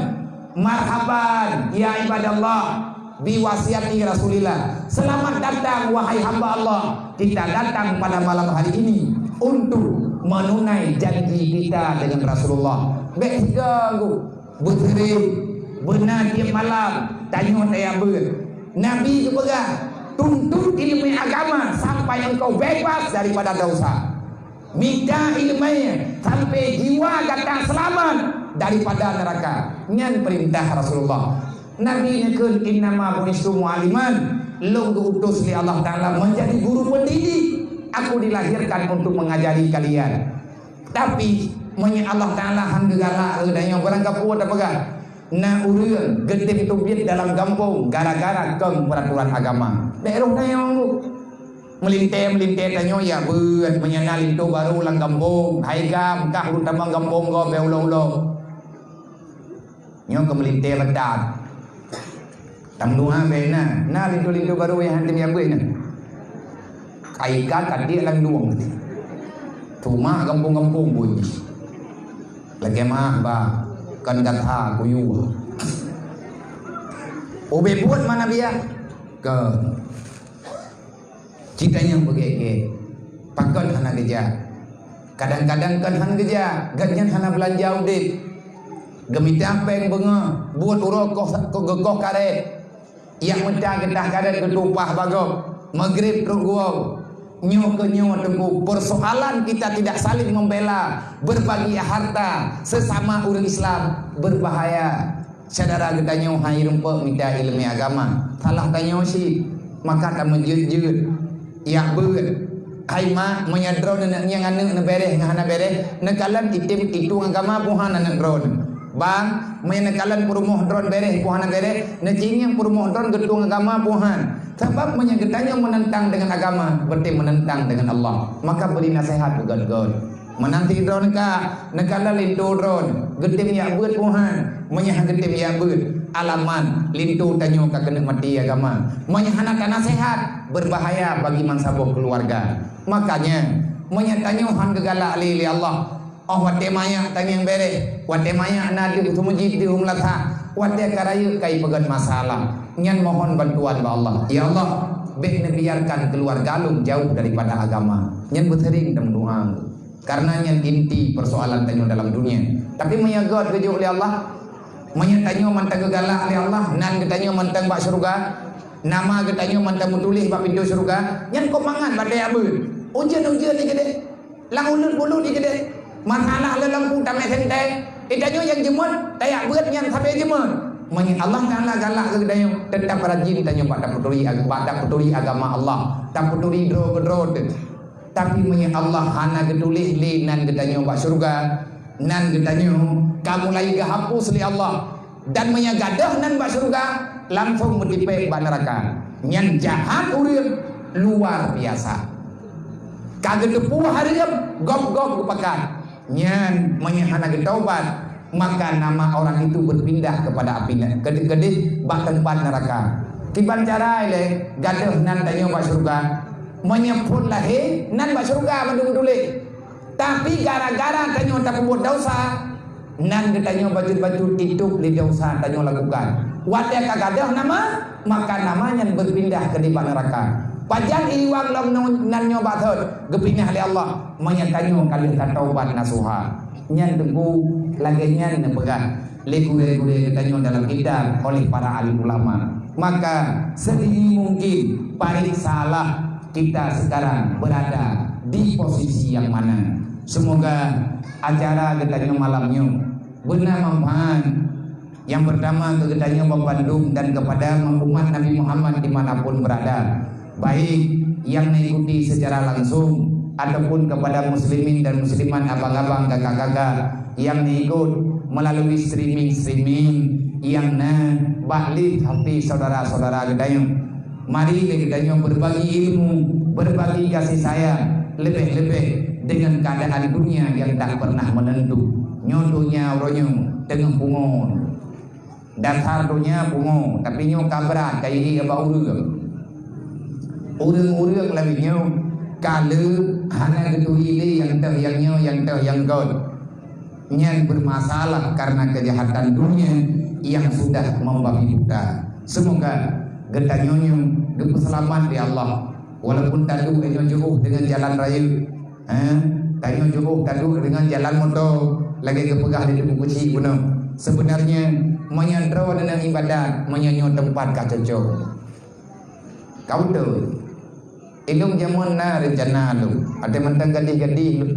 Marhaban ya ibadallah biwasiati Rasulillah. Selamat datang wahai hamba Allah. Kita datang pada malam hari ini untuk menunai janji kita dengan Rasulullah. Baik ganggu berhari benar tiap malam tanya saya ber. Nabi juga tuntut ilmu agama sampai engkau bebas daripada dosa. Minta ilmunya sampai jiwa kata selamat daripada neraka. Nyan perintah Rasulullah. Nabi nekun innama bu'istu mu'aliman. Lu diutus oleh Allah Ta'ala menjadi guru pendidik. Aku dilahirkan untuk mengajari kalian. Tapi menya Allah Ta'ala han gegala eudanya barangkali kuat apa gak? Na urang gede tubit dalam kampung gara-gara keng peraturan agama. Daerah dayang melintai tanyo ya beut menyana lintu baru lang kampung haigam kah lu tambang kampung go beulo-ulo nyo ke melintai ledat tamdua bena na lintu baru yang hantim ya beuna kaikan tadi lang duang cuma kampung-kampung bunyi lagi mah ba kan kata kuyu obe buat mana biar ke citanya begitu, pakon hana geja, kadang-kadang kan hana geja, ganyan hana belanja audit, gemita apa yang benga, buat urok kok karet, yang mencah getah karet ketupah bagok, maghrib terguau, nyu tengku. Persoalan kita tidak saling membela, berbagi harta sesama orang Islam berbahaya. Saudara kita nyu hai rumput minta ilmu agama, salah tanya si, maka tak menjut-jut. Ya beut hai ma menyadron yang anu na bereh ngahana bereh nekalan itim itu agama puhana na dron bang menekalan perumoh dron bereh puhana bereh necing yang perumoh dron gedung agama puhan sebab menyagetanya menentang dengan agama berarti menentang dengan Allah maka beri nasihat bukan god menanti dron ka nekala lintu dron gedim ya beut puhan menyah gedim ya beut alaman lintu tanyo ka kena mati agama menyahanakan nasihat berbahaya bagi mansabuh keluarga makanya menyatanyo han gegala ali Allah oh wate maya tanyang bere wate maya nadi tumujid di umlatha wate karayu kai pegan masalah nyan mohon bantuan ba Allah ya Allah biarkan keluarga lu jauh daripada agama nyan beuteuring dan doa Karena yang inti persoalan tanyo dalam dunia. Tapi menyagot kejuk oleh Allah, menyatanyo mantang galak oleh Allah, nan ketanyo mantang bak surga, nama ketanyo mantang mutulih bak pintu surga. Nyan kok mangan badai apa? Ujian-ujian ni gede. Lang ulut-ulut ni gede. Masalah le lampu tamai sentai. Itanyo yang jemut, tayak berat yang sampai jemut. Allah Ta'ala galak ke ketanyo, tetap rajin tanyo bak puturi agama Allah. Tak puturi dro-dro. Tapi Allah hana gedulih li nan getanyo bak surga, nan getanyo kamu lagi hapus li Allah dan menyagadah nan bak surga langsung metipe bak neraka. Nyan jahat urip luar biasa. Kagak depu hareup gop-gop kepakan. Nyan menyahana getaubat, maka nama orang itu berpindah kepada api kedih bak tempat neraka. Tiban cara ile gadah nan tanyo bak surga menyebut lahir nan bak surga mandung-dule. Tapi gara-gara tanyo tak buat dosa, nan getanyo baju-baju itu li dosa tanyo lakukan. Wadah kagadah nama, maka namanya berpindah ke di neraka. Pajang iwang lam nan nyo bathot, gepinah li Allah, menyatanyo kali taubat nasuha. Nyan tengku lagi nyan nepegah. Legure-gure getanyo dalam kitab oleh para alim ulama. Maka sedini mungkin paling salah kita sekarang berada di posisi yang mana. Semoga acara getanyo malamnya benar manfaat. Yang pertama ke getanyo Bandung dan kepada umat Nabi Muhammad dimanapun berada, baik yang mengikuti secara langsung ataupun kepada muslimin dan musliman, abang-abang, kakak-kakak yang mengikut melalui streaming yang balik hati saudara-saudara getanyo. Mari kita berbagi ilmu, berbagi kasih sayang, lebih-lebih dengan keadaan dunia yang tak pernah menentu. Nyodonya ronyo dengan pungo, dasar dunia pungo, tapi nyo kabrat kayak ini apa urang lebih nyo kalau hanya ketui yang god nyan bermasalah karena kejahatan dunia yang sudah membabi buta. Semoga getanyonyo selamat di Allah. Walaupun tadu enyo jauh dengan jalan raya, tanyo jauh tadu dengan jalan motor, lagi kepegah di tubuh kecil guna. Sebenarnya menyandra dengan ibadat, menyanyo tempat kacocok. Kau tu, ilung jamuan na rencana lu, ada mentang gadih-gadih lu.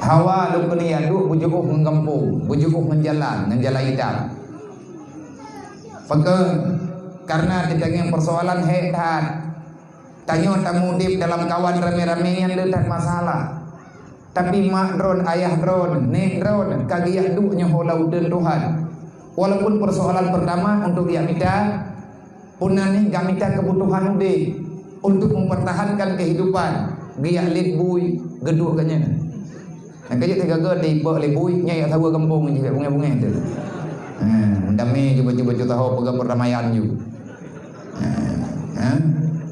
Hawa lu kena yadu bujuk menggempung, bujuk menjalan hitam. Karena ditanya persoalan hebat, tanyo tamudip dalam kawan rame-rame yang letak masalah. Tapi mak drone, ayah drone, nek drone, kagiah duknya holau dan Tuhan. Walaupun persoalan pertama untuk dia minta, punani gak minta kebutuhan udah untuk mempertahankan kehidupan. Dia libui geduh kanya. Nah kaya tiga gede libui nyai tahu kampung juga bunga-bunga itu. Dami cuba-cuba tahu pegang perdamaian juga.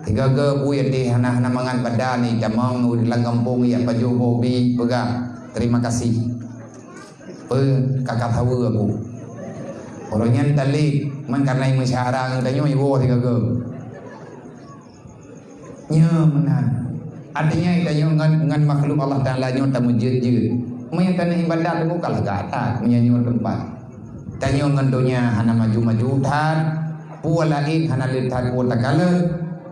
Tiga ke buaya di hana mangan pada ni camang di lang kampung ya baju hobi pegang. Terima kasih. Kakak tahu aku. Orangnya tali man karena yang masyarakat tanya ibu tiga ke. Nyaman. Artinya tanya dengan makhluk Allah Taala nyo tamu je. Menyatakan ibadat aku kalah gata menyanyi tempat. Tanya ngandonya hana maju-maju tan, pualain hana lihat puala kala,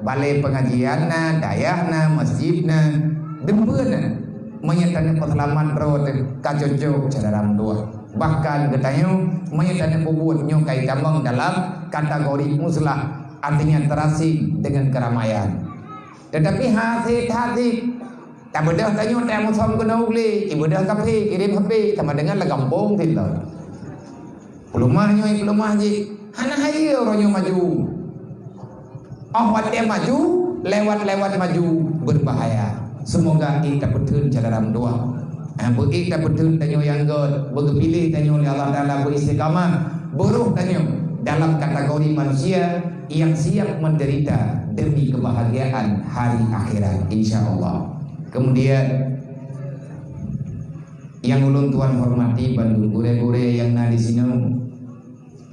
balai pengajianna, dayahna, masjidna, dembeuna menyatakan perselamat rawat kacocok cara dua. Bahkan katanya menyatakan bubutnya kai tambang dalam kategori muslah, artinya terasing dengan keramaian. Tetapi hati tak bedah tanya tak musam kena uli, ibadah kafe kirim HP sama dengan lagampong tidak. Pelumahnya pelumah je, hana hai orangnya maju. Awat dia maju, lewat maju berbahaya. Semoga kita betul dalam doa. Kita betul tanyo yang god, berpilih tanyo oleh Allah Taala beristiqamah, buruh tanyo dalam kategori manusia yang siap menderita demi kebahagiaan hari akhirat insyaallah. Kemudian yang ulun tuan hormati Bandung gure-gure yang di sini,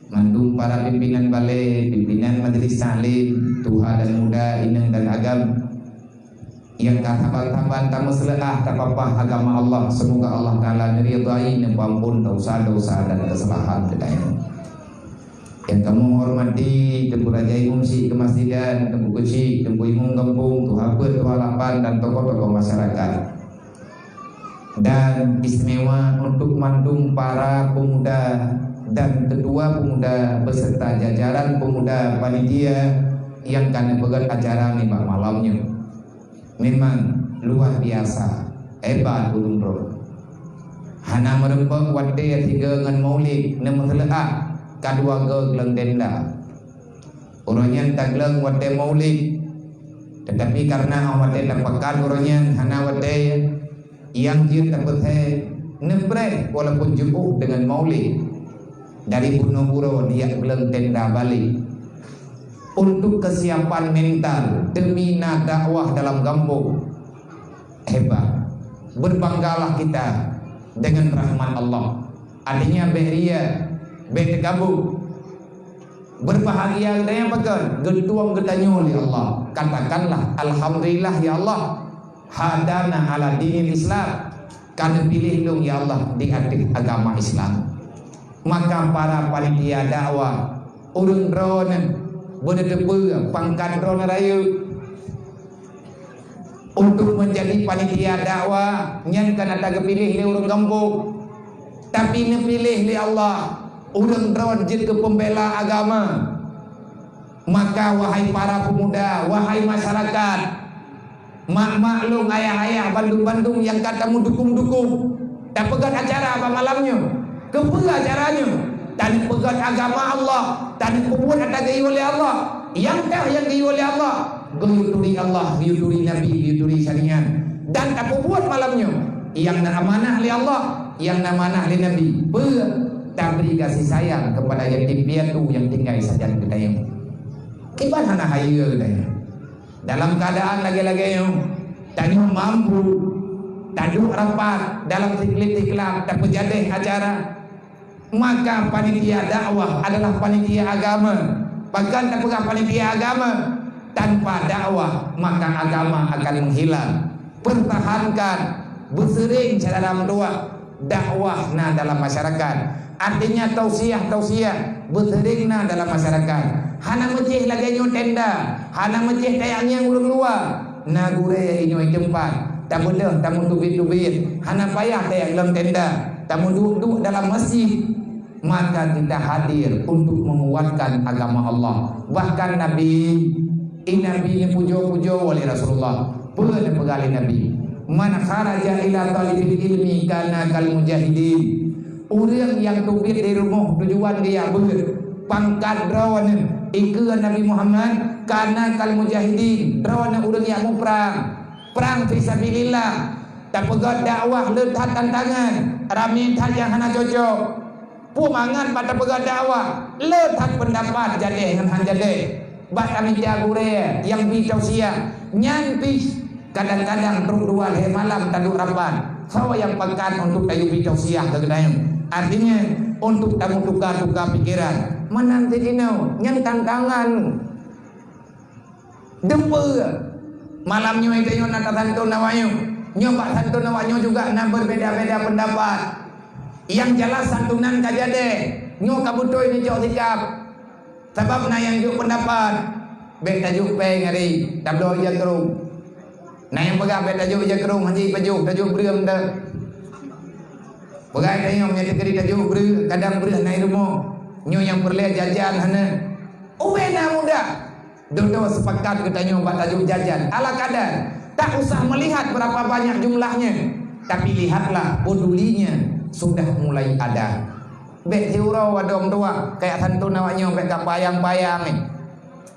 mandung para pimpinan balai, pimpinan majelis salim, tuha dan muda, inang dan agam, yang kataban-taban tamu seleah tak apa agama Allah, semoga Allah Ta'ala meridai dan ampun dosa-dosa dan kesalahan kita. Yang kamu hormati Tengku Raja Imam Syekh Kemasjidan, Tengku Kecik, Tengku Imam Kampung, Tuhan Ber, Tuhan Lapan dan tokoh-tokoh masyarakat. Dan istimewa untuk mandung para pemuda dan ketua pemuda beserta jajaran pemuda panitia yang kena pegang acara nih Pak malamnya. Memang luar biasa hebat Gunung Bro. Hana merempeng wade tiga ngan maulid nem selak kadua ke geleng denda. Orangnya tak geleng wade maulid. Tetapi karena wade terpekan orangnya hana wade yang dia terpethe nebreh walaupun jauh dengan maulid dari Gunung Buro dia geleng denda balik. Untuk kesiapan mental demi dakwah dalam kampung hebat. Berbanggalah kita dengan rahmat Allah. Adanya beria, berkabung. Berbahagia kita pakai getuang getanyo oleh Allah. Katakanlah alhamdulillah ya Allah. Hadana ala dinil Islam. Karena pilih dong ya Allah di adik agama Islam. Maka para panitia dakwah urun drone berdebu pangkat drone raya untuk menjadi panitia dakwah nyan kan ada kepilih di urang kampung tapi nepilih di Allah urang drone jid ke pembela agama. Maka wahai para pemuda, wahai masyarakat, mak-mak lu ayah-ayah Bandung-Bandung yang katamu dukung-dukung tak pegat acara apa malamnya kepula acaranya dan pegat agama Allah dan pembuat ada gaya oleh Allah yang dah yang gaya oleh Allah gayuturi Allah, gayuturi Nabi, gayuturi syariat dan tak buat malamnya yang amanah oleh Allah, yang amanah oleh Nabi tak beri kasih sayang kepada yatim piatu yang tinggal saja di kedai kiban hana haya kedai dalam keadaan lagi-lagi tadi mampu taduk rapat dalam tiklip-tiklap tak berjadeh acara. Maka panitia dakwah adalah panitia agama. Bahkan tak pegang panitia agama tanpa dakwah maka agama akan menghilang. Pertahankan bersering dalam doa dakwah dalam masyarakat. Artinya tausiah berseringna dalam masyarakat. Hana masjid lagi nyo tenda, hana masjid tayangnya ulung luar. Nagure inyo tempat. Tak boleh tamu tubit-tubit. Hana payah tayang dalam tenda. Tamu duduk dalam masjid. Maka kita hadir untuk menguatkan agama Allah. Bahkan Nabi ini pujo-pujo oleh Rasulullah. Pernah pegali Nabi. Man kharaja ila talibil ilmi kana kal mujahidin. Orang yang tubit di rumah tujuan dia pangkat drawan ikut Nabi Muhammad kana kal mujahidin. Drawan orang yang mau perang fisabilillah. Tak pegat dakwah letak tantangan. Rami tak yang hana cocok. Pumangan pada pegat dakwah letak pendapat jadi dengan hanjade bat kami jagure yang bitausia nyanti kadang-kadang dua hari malam taduk rapat sawa yang pekan untuk tayu bitausia ke gedayung artinya untuk tamu tukar-tukar pikiran menanti dino nyan tantangan dempe malamnya itu nyo nata santun nawayu nyoba santun nawayu juga na berbeda-beda pendapat. Yang jelas santunan kajade nyo kabuto ini jauh sikap sebab na yang juk pendapat bet tajuk pe ngari tablo ya kerung na yang pegang bet tajuk ya kerung haji tajuk brem dah pegai tanya nya tegeri tajuk bre kadang bre na rumah nyo yang perle jajan hana ubena muda dodo sepakat kita nyo bat tajuk jajan ala kadar tak usah melihat berapa banyak jumlahnya tapi lihatlah pedulinya sudah mulai ada. Bek hiurau wadom dua kayak santun awaknya bek kapayang-payang ni.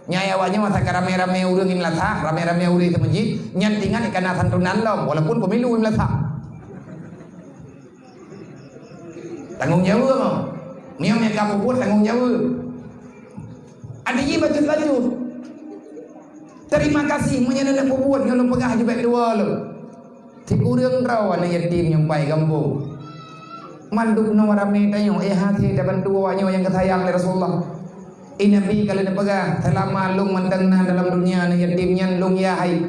Nyai awaknya masa rame-rame urangin latah, rame-rame uri ke masjid, nyantingan ikan santunan lo walaupun pemilu im latah. Tanggung jawab mo. Niam yang kapuput tanggung jawab. Ada ji baju-baju. Terima kasih menyenana puput yang lo pegah je bek dua lo. Tikurang raw ana yatim yang pai kampung. Manduk no rame tayo hati dapat dua yang kesayang oleh Rasulullah. Nabi kalau dia pegang selama lung mantengna dalam dunia ni yatimnya lung yahai.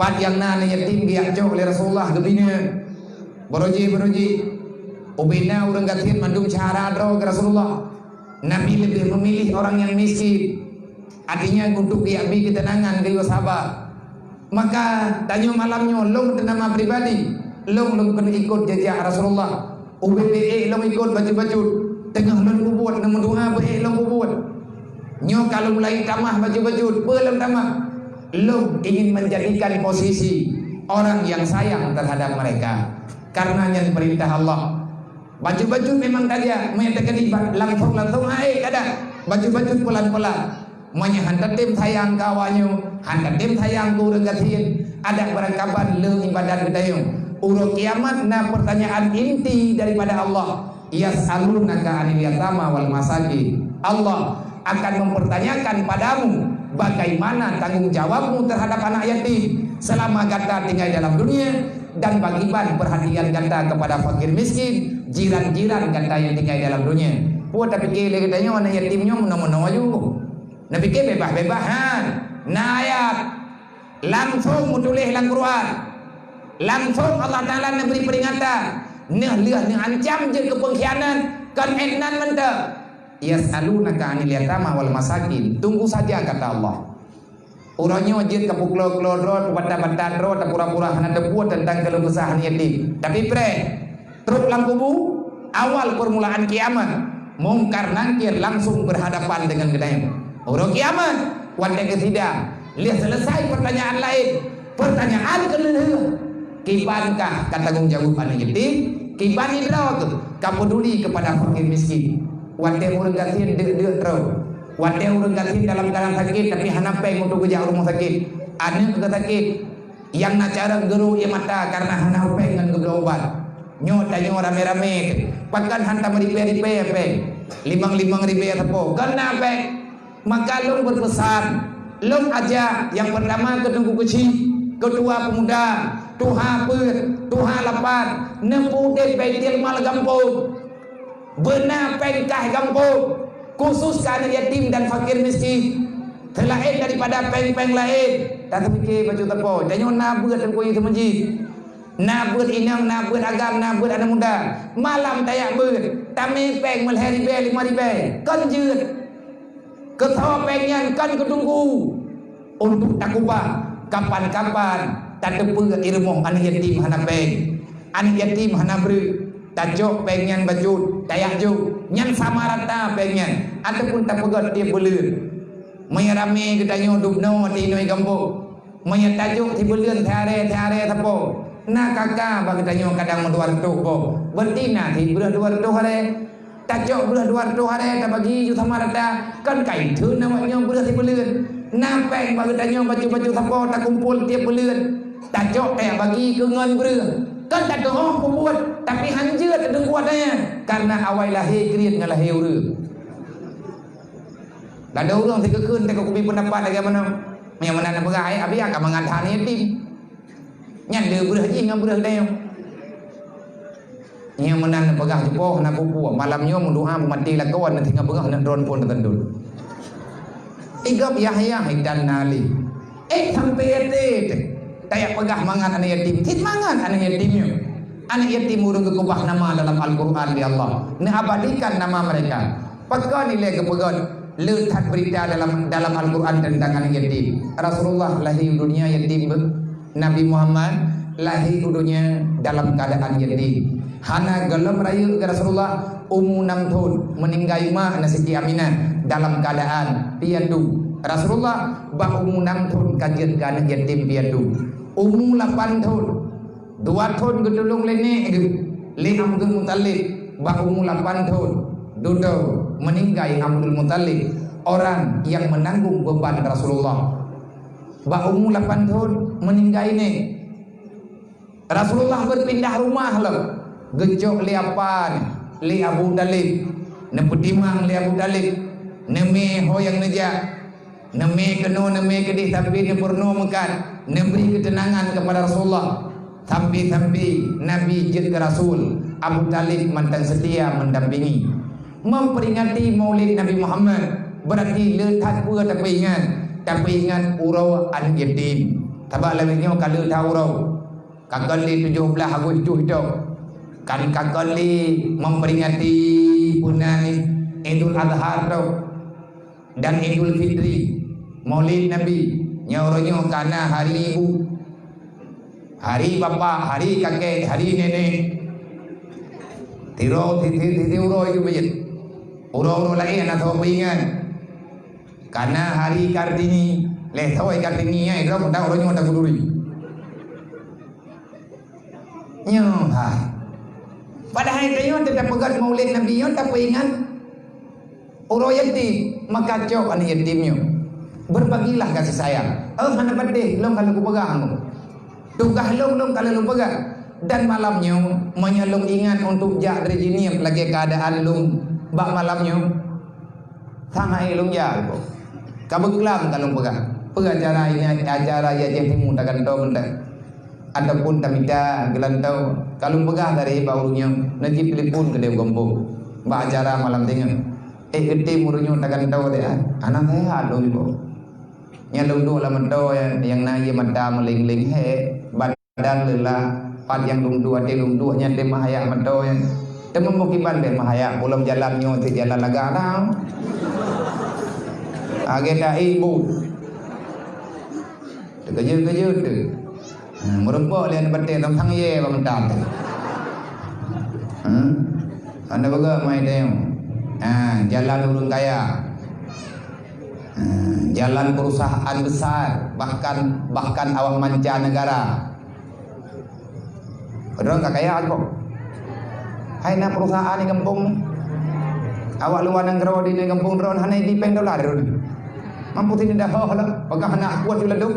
Pat yang na yatim giak jauh oleh Rasulullah gebina beroji ubina urang gatin mandum cara dro ke Rasulullah. Nabi lebih memilih orang yang miskin, artinya untuk diambil ketenangan dari sahabat. Maka tanya malamnya long nama pribadi, long kena ikut jejak Rasulullah. UBPE long ikut baju tengah long kubut nama doa be long kubut. Nyo kalau mulai tamah baju belum tamah. Long ingin menjadikan posisi orang yang sayang terhadap mereka. Karena yang perintah Allah. Baju memang saja menyatakan langsung ada. Baju pelan-pelan. Manya hantar tim sayang kawannya, hantar tim sayang kurang gatin. Ada berangkapan le ibadat kita urut kiamat na pertanyaan inti daripada Allah. Yas'alunaka 'anil yatama wal masakin. Allah akan mempertanyakan padamu bagaimana tanggung jawabmu terhadap anak yatim selama kata tinggal dalam dunia, dan bagaimana perhatian kata kepada fakir miskin, jiran-jiran kata yang tinggal dalam dunia. Puat tapi kira katanya anak yatimnya menawa-nawa juga. Nabi ke bebas-bebasan. Nah ayat langsung tulis dalam Quran. Langsung Allah Taala memberi peringatan. Nah ancam je ke pengkhianat kan enan mentah. Yas'alunaka 'anil yatama wal masakin. Tunggu saja kata Allah. Orangnya wajib ke pukul-pukul bata-bata tak pura-pura hanya debuat tentang keluh kesah yatim. Tapi terus langkubu awal permulaan kiamat, mungkar nangkir langsung berhadapan dengan gedanya. Orang kiamat wanda kesidang. Lihat selesai pertanyaan lain. Pertanyaan kedua, kibankah kata tanggung jawab anak yatim? Kiban idra kamu peduli kepada fakir miskin. Wanda orang gatin dia terus. Wanda orang gatin dalam keadaan sakit tapi hanapeng untuk kerja rumah sakit. Anak ke sakit yang nak cara geru ia mata karena hanapeng dengan kegerobat. Nyotanya rame-rame. Pakan hantam ribe-ribe limang ribe tepo. Kenapa? Maka long berpesan, long aja yang pertama ketunggu kecil, kedua pemuda, tuha lapan, nempu dek baitil mal gampung, benar pengkah gampung, khusus anak yatim dan fakir miskin, terlain daripada peng lain. Tak terfikir baju tepo, jangan nabut dan kau itu menji, nabut inang, nabut agam, nabut anak muda, malam tayak ber, tamik peng melheri ribe 5 ribe, kanjut. Ketawa pengen kan ketunggu untuk takubah kapan-kapan tak tepu irmoh anak yatim hana peng, anak yatim hana beri tajok pengen baju tayak jo nyan sama rata pengen ataupun tak pegat dia belir menyerami kedanyo dubno di noi gambo menyatajuk di belir thare tapo na kakak bagi tanyo kadang menduar tuh bo bertina di berdua hare tajok belah 200 hari tak bagi ju sama rata kan kai thu namanya belah ti beuleuh napeng bagi tanyo baju sapo tak kumpul tiap beuleuh tajok teh bagi ke ngan beureuh kan tak doh pembuat tapi hanjeut teu kuatnya karena awai lahir kriet dengan lahir ureuh. Ada orang teh kekeun teh kubi pendapat bagaimana yang mana pegai abi akan mengantar yatim nyan deu beureuh ji ngan beureuh teh yang menan pegang jepoh nak pupu malamnya mendoa mati lah kawan nanti ngabengah nak drone pun tendul igap Yahya dan Nali sampai ete tayak pegah mangan anak yatim tit mangan anak yatimnya anak yatim urung kekubah nama dalam Al-Quran di Allah ne abadikan nama mereka pakai nilai kepegat letak berita dalam Al-Quran tentang anak yatim. Rasulullah lahir dunia yatim, Nabi Muhammad lahir dunia dalam keadaan yatim. Hana gelam rayu ke Rasulullah umur 6 tahun meninggal mak Siti Aminah dalam keadaan piatu. Rasulullah bah umur 6 tahun kajian ke anak yatim piatu. Umur 8 tahun 2 tahun gedulung lene li Abdul Muttalib bah umur 8 tahun duduk meninggal Abdul Muttalib orang yang menanggung beban Rasulullah. Bah umur 8 tahun meninggal ini Rasulullah berpindah rumah lah. Gejok liapan li Abu Dalib nepedimang li Abu Dalib neme hoyang neja neme keno neme kedih tapi ne purno mekat neberi ketenangan kepada Rasulullah sampai Nabi jid ke Rasul Abu Dalib mantan setia mendampingi memperingati maulid Nabi Muhammad berarti letak pura tapi ingat urau an yatim Tabak lainnya kalau tahu rau. Kakali 17 Agustus itu kan kakali memperingati punani Idul Adha dan Idul Fitri, Maulid Nabi. Nyoronyo karena hari ibu, hari bapa, hari kakek, hari nenek. Tiro itu begitu. Uro lain atau pengingat. Karena hari Kartini, tahu Kartini ya, itu tahu orangnya tak guduri. Nyoh, padahal itu tidak pegat Maulid Nabi, tak ingat. Uro yatim, maka cok ane yatimnya. Berbagilah kasih sayang. Mana pedih, long kalau ku pegang. Tugas long kalau lu pegang. Dan malamnya menyelung ingat untuk jak rejini lagi keadaan long bak malamnya. Sangai long ya. Kabeglam kalau pegang. Pengacara ini acara ya jentimu takkan tahu benda. Adapun tamida gelantau kalau pegang dari baunya nanti telepon ke dia gembok. Mbak acara malam tengah. Gede murunya takkan tahu dia. Anak saya dong ibu. Nyalung dua laman do yang naya mata meling-ling badan lelah pat yang dua nyate mahaya mado yang temu mukiban deh mahaya belum jalannya ti jalan lagana agenda ibu kerja tu merempok lian bete tam thang ye bang tam anda baga mai deu jalan urun kaya jalan perusahaan besar bahkan awak mancanegara. Orang tak kaya kok. Hai na perusahaan di kampung. Awak luar negara di kampung ron hanai dipend dolar ron. Mampu tidak dah lah. Pagah anak kuat juga tu.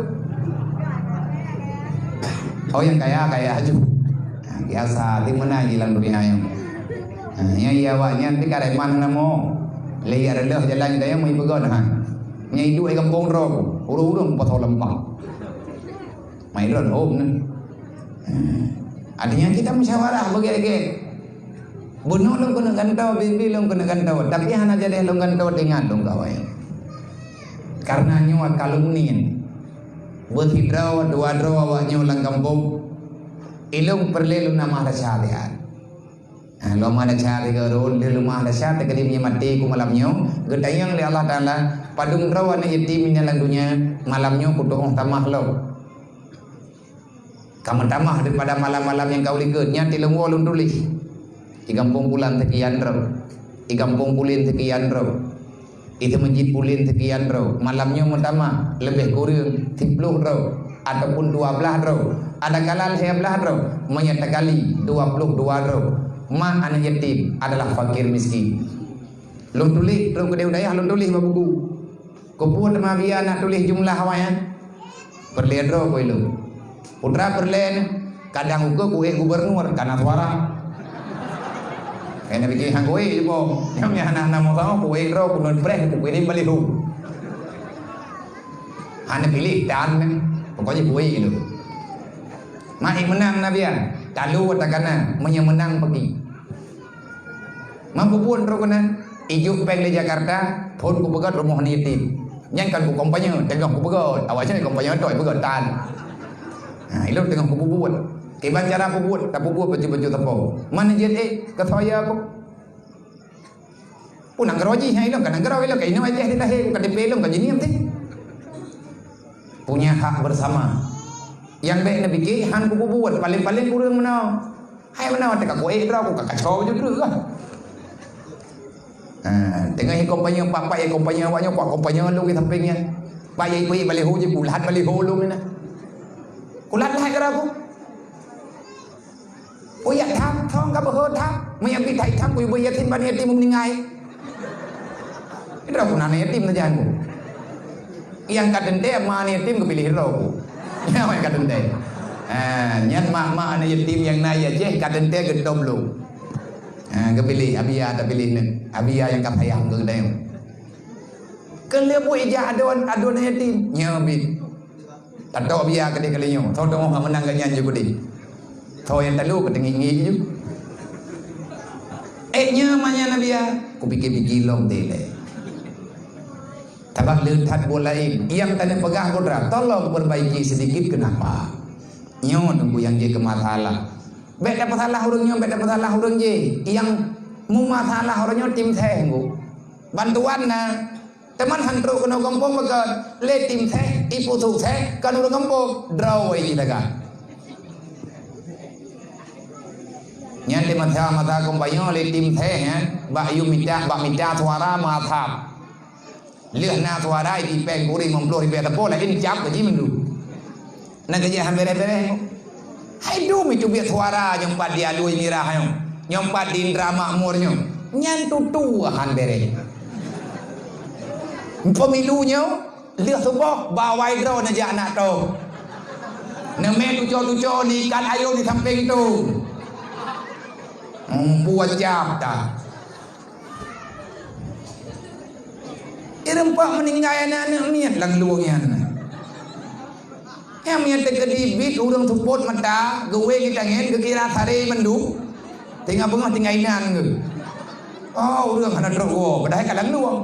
Oh yang kaya aja. Biasa di mana jalan dunia yang. Ya awaknya di Kareman namo. Liar dah jalan dia mau ibagat ha. Nyai dua kampung ron, urung patau lempang. Main ron home ni. Adanya kita musyawarah bagi bunuh long kena gantau, bibi long kena gantau. Tapi hana jadi long gantau dengan long kawan. Karena nyawa kalungnin. Berhidraw dua draw awaknya ulang kampung. Ilung perlu nama rasyadian. Lo mana cari ke rol di rumah dasar tak kini mati ku malamnya gedayang li Allah Taala padung rawan yatim nyalang dunia malamnya kudoh tamah lo kamu tamah daripada malam-malam yang kau likutnya tilung wolung tulis di kampung pulan sekian ro di kampung pulin sekian ro itu masjid pulin sekian ro malamnya mutama lebih kurang 10 ro ataupun 12 ro ada kalal 11 ro menyetakali 22 ro ma anak yatim adalah fakir miskin. Long tulis, long kedai udaya long tulis buku. Kupun ma biar nak tulis jumlah awaknya. Perlian ro koi lu. Putra perlian kadang uga kue gubernur karena suara. Kena bikin hang kue juga. Yang anak mau tahu kue ro kunun preh kue ni balihu. Ane pilih dan pokoknya kue itu. Mai menang nabian. Talu watakana menang pergi. Mampu pun rokonan ijuk peng di Jakarta pun ku pegat rumah ni yatim. Nyangkan ku kompanya tengah ku pegat. Awaknya kompanya toy pegat tan. Ilo tengah ku buat. Kiban cara ku buat, tak buat baju-baju tepo. Mana je kataya aku. Pun nang geroji hai lo kan nang geroji lo kaino aja di tahe ka dipelong ka jiniam teh. Punya hak bersama. Yang baik nabi ke han ku buat paling-paling kurang menau. Hai menau tak ku dra ku kacau je dulu lah. Tengah kompanya papa ya kompanya awaknya kuat kompanya lu ke sampingnya. Pak yai pi balik hu je bulat balik hu lu ni nah. Kulat lah ke aku. Oh ya tham thong ka bơ tham, mai pi thai tham ku ibu yatim ban yatim meninggal. Ini aku nanya yatim saja aku. Yang kadang dia mana yatim kepilih aku. Ya mai kadang dia. Nyan mak anak yatim yang naya je kadang dia gendom lu. Kepilih abia tak pilih ni. Abia yang kap ayam ke dia. Kalau buat ijah aduan yatim nyabit. Tak tahu abia ke dia kalinya. Tahu tahu orang menang ganyan je dia. Tahu yang tak lu ketengi je. Nya manya nabia. Ku pikir-pikir long dia. Tabak letat bolain yang tadi pegang kodra, tolong perbaiki sedikit. Kenapa? Nyo tunggu yang je ke masalah. Bet dapat salah urangnya, bet dapat salah urang je. Yang mu masalah urangnya tim teh nggu. Bantuan na teman hantru kena kampung maka le tim teh ipu tu teh kan urang kampung draw ai kita kan. Nyan mata kompanyo le tim teh ya, bak yu mita suara mathap. Lihat na suara di peng kuring mempelur di beta pola ini cap gaji mendu. Nak gaji bere-bere. Hai du mi tu biar suara nyompat dia lui mirah yo. Nyompat di indra makmurnya. Nyan tutu han bere. Pemilunya lihat subuh bawai dro na jak nak tu. Neme tuco ni kan ayo di samping tu. Buat jap tak. Irempak meninggal anak miat lang luangnya. Yang miat terkedibit urang support mata, gawe kita ngen kekira sare mendu. Tinggal bengah tinggal inan ke. Oh, urang kana drogo, padahal kalang luang.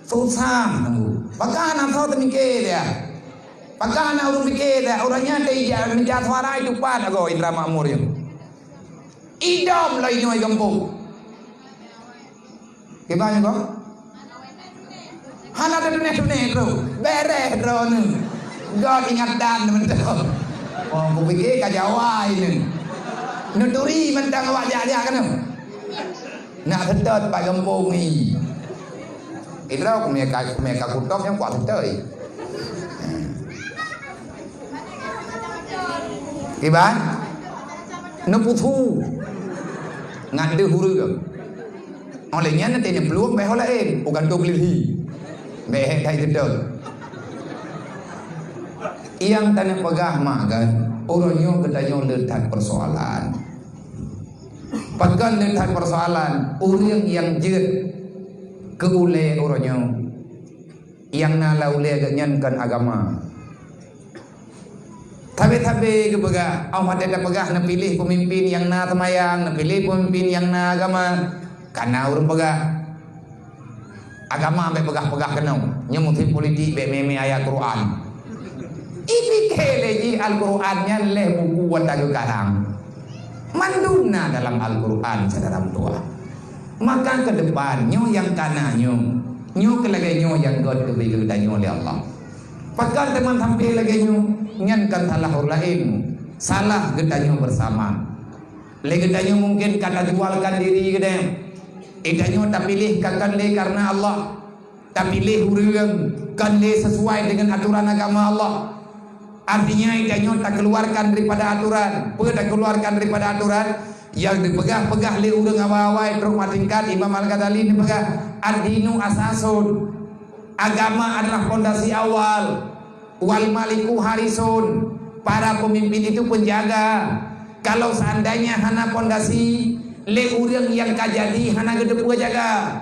Susah nunggu. Pakana kau temikir dia. Pakana urang pikir dia, orangnya dia minta suara itu pan ago Indra Makmur yang. Idam lah ini kampung. Gimana kau? Hana ada dunia tu, beres tu ni. God ingat dan mentang. Oh, aku fikir kajawai ni. Nuturi mentang awak jaja kan? Nak sedot pak kampung ni. Itu aku mereka kutok yang kuat sedoi. Gimana? Nuputu. Ngadu huru. Olehnya nanti ni peluang behol lain, bukan tu beli. Behek kai sedot. Yang tanah pegah mak kan, orangnya kedanyo letak persoalan. Pakan letak persoalan, orang yang jet keule orangnya, yang nala ule ganyankan agama. Tabe-tabe ke pegah, awak ada pegah nak pilih pemimpin yang na temayang, nak pilih pemimpin yang na agama, karena orang pegah. Agama ambek pegah-pegah kenau nyemuti politik be meme ayat Quran ipike leji Al-Qurannya leh buku watagu karang manduna dalam Al-Quran sadaram tua maka ke depan nyo yang kananyo nyo ke lagi nyo yang god kebigu danyo oleh Allah pakan teman sampai lagi nyo nyankan salah lain salah gedanyo bersama le gedanyo mungkin kata jualkan diri gedang idanyo tak pilih kan le karena Allah, tak pilih urang kan le sesuai dengan aturan agama Allah. Artinya idanyo tak keluarkan daripada aturan, tak keluarkan daripada aturan yang dipegang-pegang le urang awal-awal terus tingkat Imam Al-Ghazali dipegang ad-dinu asasun. Agama adalah fondasi awal. Wal maliku harisun. Para pemimpin itu penjaga. Kalau seandainya hana fondasi le urang yang kajadi hana gedepu jaga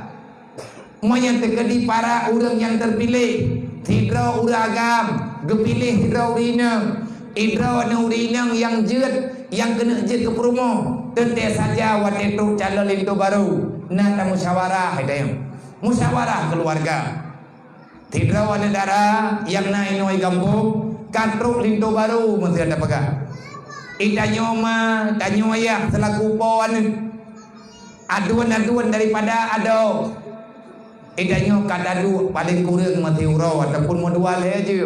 moyan tegedi para urang yang terpilih hidra uragam gepilih hidra urina hidra urina yang jet yang kena jet ke promo tente saja wate tu calon lintu baru nata musyawarah hedayang musyawarah keluarga hidra negara yang naik noi kampung katruk lintu baru mesti ada pegang idanyo ma danyo ayah selaku pon aduan-aduan daripada ado idanyo kadadu paling kurang mati urau ataupun modal aja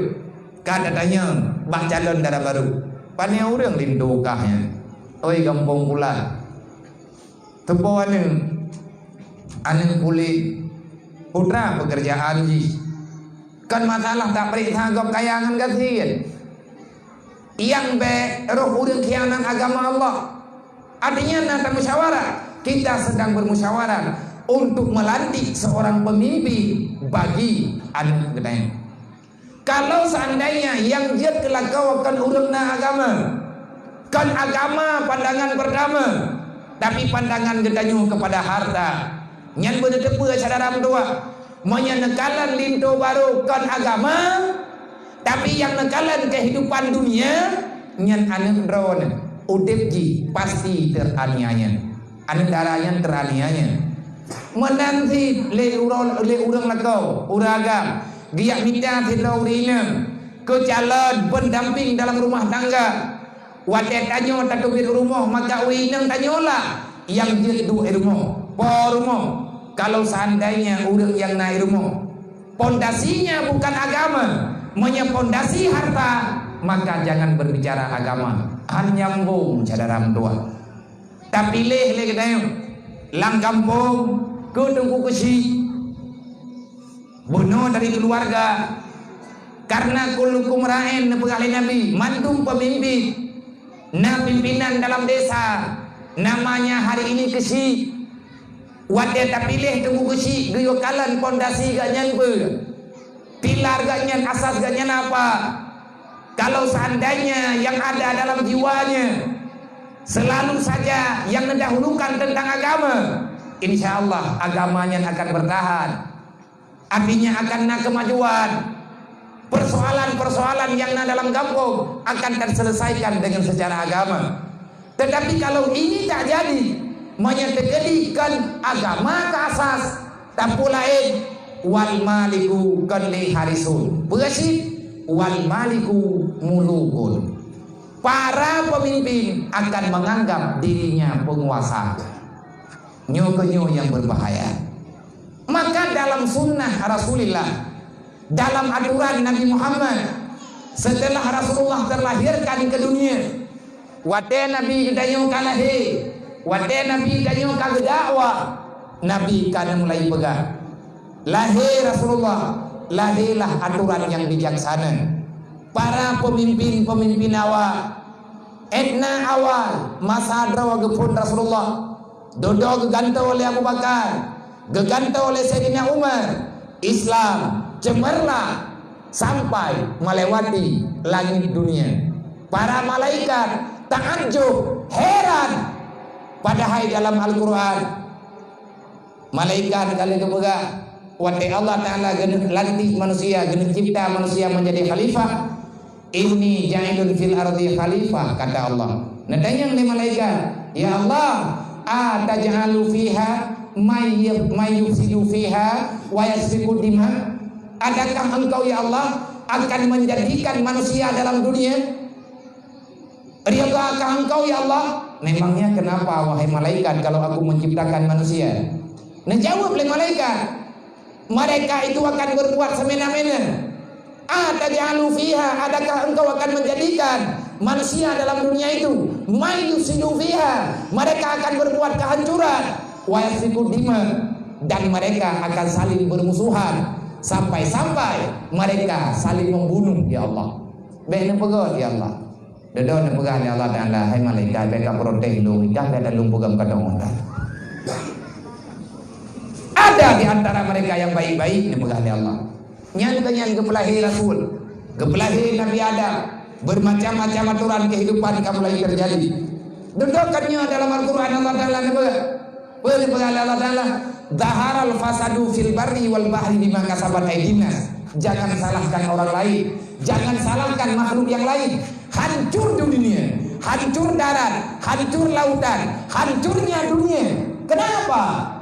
kada tanya bak calon darah baru pane urang lindu kahnya oi kampung pula tepo ane kulit putra pekerjaan ji kan masalah tak periksa gop kayangan kasihan yang be roh urang khianat agama Allah artinya nata musyawarah kita sedang bermusyawarah untuk melantik seorang pemimpin bagi anak gedang. Kalau seandainya yang dia kelakau akan urangna agama, kan agama pandangan pertama, tapi pandangan gedanyo kepada harta. Nyan berdepu sadaram dua, monya nekalan lintu baru kan agama, tapi yang nekalan kehidupan dunia, nyan anak drone, udepji pasti teraniaya. Anu darahnya teraniaya menanti le urang lakau uragam dia minta tidak urina ke jalan pendamping dalam rumah tangga. Wadah tanyo takbir rumah maka urina tanyolah yang jedu rumah po rumah. Kalau seandainya urang yang naik rumah pondasinya bukan agama, menyepondasi harta, maka jangan berbicara agama. Hanyambung cadaram tua. Tapi leh kita lang kampung ke tungku kesi bunuh dari keluarga karena kulukum rain nepegale nabi mantung pemimpin na pimpinan dalam desa namanya hari ini kesi wadah tapi leh tunggu kesi geyo kalan pondasi ganyan pilar ganyan asas ganyan apa. Kalau seandainya yang ada dalam jiwanya selalu saja yang mendahulukan tentang agama, insya Allah agamanya akan bertahan, artinya akan nak kemajuan. Persoalan-persoalan yang ada dalam kampung akan terselesaikan dengan secara agama. Tetapi kalau ini tak jadi, menyetegedikan agama ke asas, tak pula wal maliku kalli harisun bersih wal maliku mulukun. Para pemimpin akan menganggap dirinya penguasa, nyo-nyo yang berbahaya. Maka dalam sunnah Rasulullah, dalam aturan Nabi Muhammad, setelah Rasulullah terlahirkan ke dunia, wate Nabi danyo kalahe, wate Nabi danyo kagdawa, Nabi kana mulai pegang. Lahir Rasulullah, lahirlah aturan yang bijaksana. Para pemimpin-pemimpin awal, etna awal, masa adrawa gepun Rasulullah, dodo gegantau oleh Abu Bakar, gegantau oleh Sayyidina Umar. Islam cemerlang sampai melewati langit dunia. Para malaikat takjub, heran. Padahal dalam Al-Quran, malaikat kali kepegah wate Allah Ta'ala lantik manusia, geni cipta manusia menjadi khalifah. Inni ja'ilun fil ardi khalifah, kata Allah. Nadanya oleh malaikat, ya Allah, ataj'alu fiha may yufsidu fiha wa yasfiku dima. Adakah engkau ya Allah akan menjadikan manusia dalam dunia? Ridhakah engkau ya Allah? Memangnya kenapa wahai malaikat kalau aku menciptakan manusia? Menjawab oleh malaikat, mereka itu akan berbuat semena-mena. Ataj'alu fiha, adakah engkau akan menjadikan manusia dalam dunia itu may yufsidu fiha, mereka akan berbuat kehancuran, wa yasfiku dima, dan mereka akan saling bermusuhan sampai-sampai mereka saling membunuh ya Allah. Bene pegot ya Allah. Dedon pegang ya Allah Ta'ala, hai malaikat mereka protek lu, dah ada lu pegang kadang orang. Ada di antara mereka yang baik-baik pegang ya Allah. Nyan kepelahi Rasul, kepelahi Nabi Adam, bermacam-macam aturan kehidupan mulai terjadi. Dudukkannya dalam Al-Quran Allah Ta'ala pegang Allah Ta'ala. Zaharal fasadu fil barri wal bahri bima kasabat aydinnas. Jangan salahkan orang lain, jangan salahkan makhluk yang lain. Hancur dunia, hancur darat, hancur lautan, hancurnya dunia. Kenapa?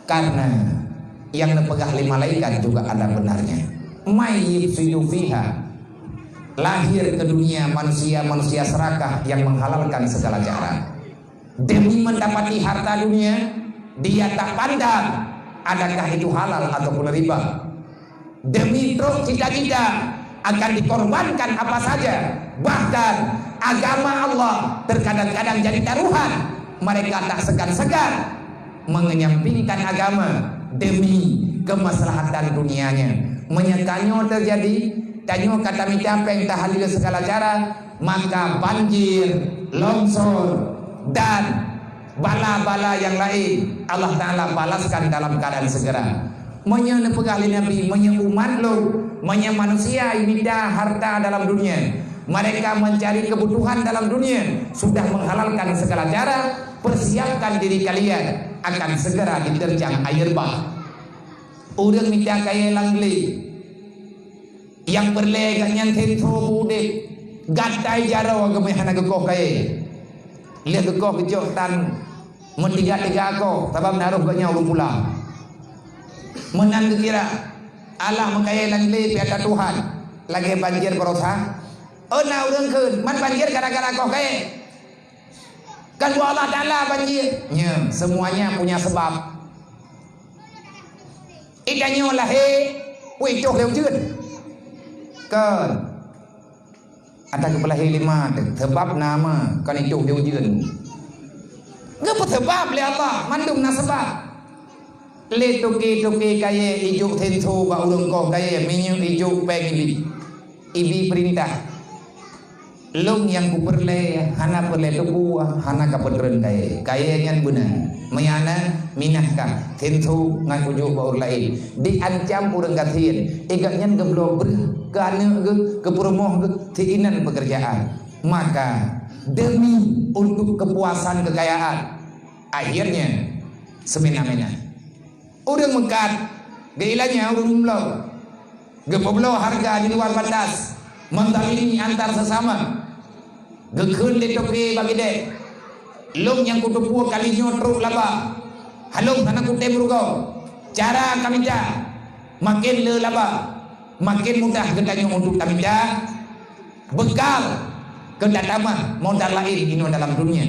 Karena yang dipegang lima malaikat juga ada benarnya. May yufsidu fiha, lahir ke dunia manusia serakah yang menghalalkan segala cara demi mendapati harta dunia. Dia tak pandang adakah itu halal ataupun riba. Demi truk cita-cita akan dikorbankan apa saja. Bahkan agama Allah terkadang-kadang jadi taruhan. Mereka tak segan-segan mengenyampingkan agama demi kemaslahatan dunianya. Menyekanyo terjadi, tanyo kata mitapeng tahalil segala cara, maka banjir, longsor, dan bala-bala yang lain Allah Ta'ala balaskan dalam keadaan segera. Menye pegali Nabi, menye umat lo, menye manusia ini dah harta dalam dunia. Mereka mencari kebutuhan dalam dunia, sudah menghalalkan segala cara. Persiapkan diri kalian akan segera diterjang air bah. Udang minta kaya langli yang berlegak nyantin sobu dek gatai jaro gemehana gekoh kaya lihat gekoh kejok tan Mentiga-tiga aku sebab naruh banyak ulun pulang. Menang kira Allah mengkaya langit piada Tuhan. Lagi banjir berosa. Nah urang keun, man banjir gara-gara kau kaya. Kan Allah Ta'ala banjir. Ya, semuanya punya sebab. Ikannya lahir, wih cok lewat jun. Kan ada kepala lima sebab nama kan itu lewat jun. Ngapa sebab le Allah mandum na sebab le tuki kaya ijuk tentu ba urang ko kaya minyu ijuk peng ibi perintah long yang ku perle hana perle tuku hana ka pedren kaya ngan benar mayana minahka tentu ngan ujuk ba ur lain diancam urang katien igaknya geblo ber kana ke promoh ke tiinan pekerjaan maka demi untuk kepuasan kekayaan akhirnya semena-mena udah mengkat geilanya udah mumlau gepoblo harga di luar batas mentalini antar sesama gekun di topi bagi dek long yang kutupu kali nyotru laba halong anak kutem rugo cara kami dah makin le laba makin mudah gedanya untuk kami dah bekal kedatama modal lain ini dalam dunia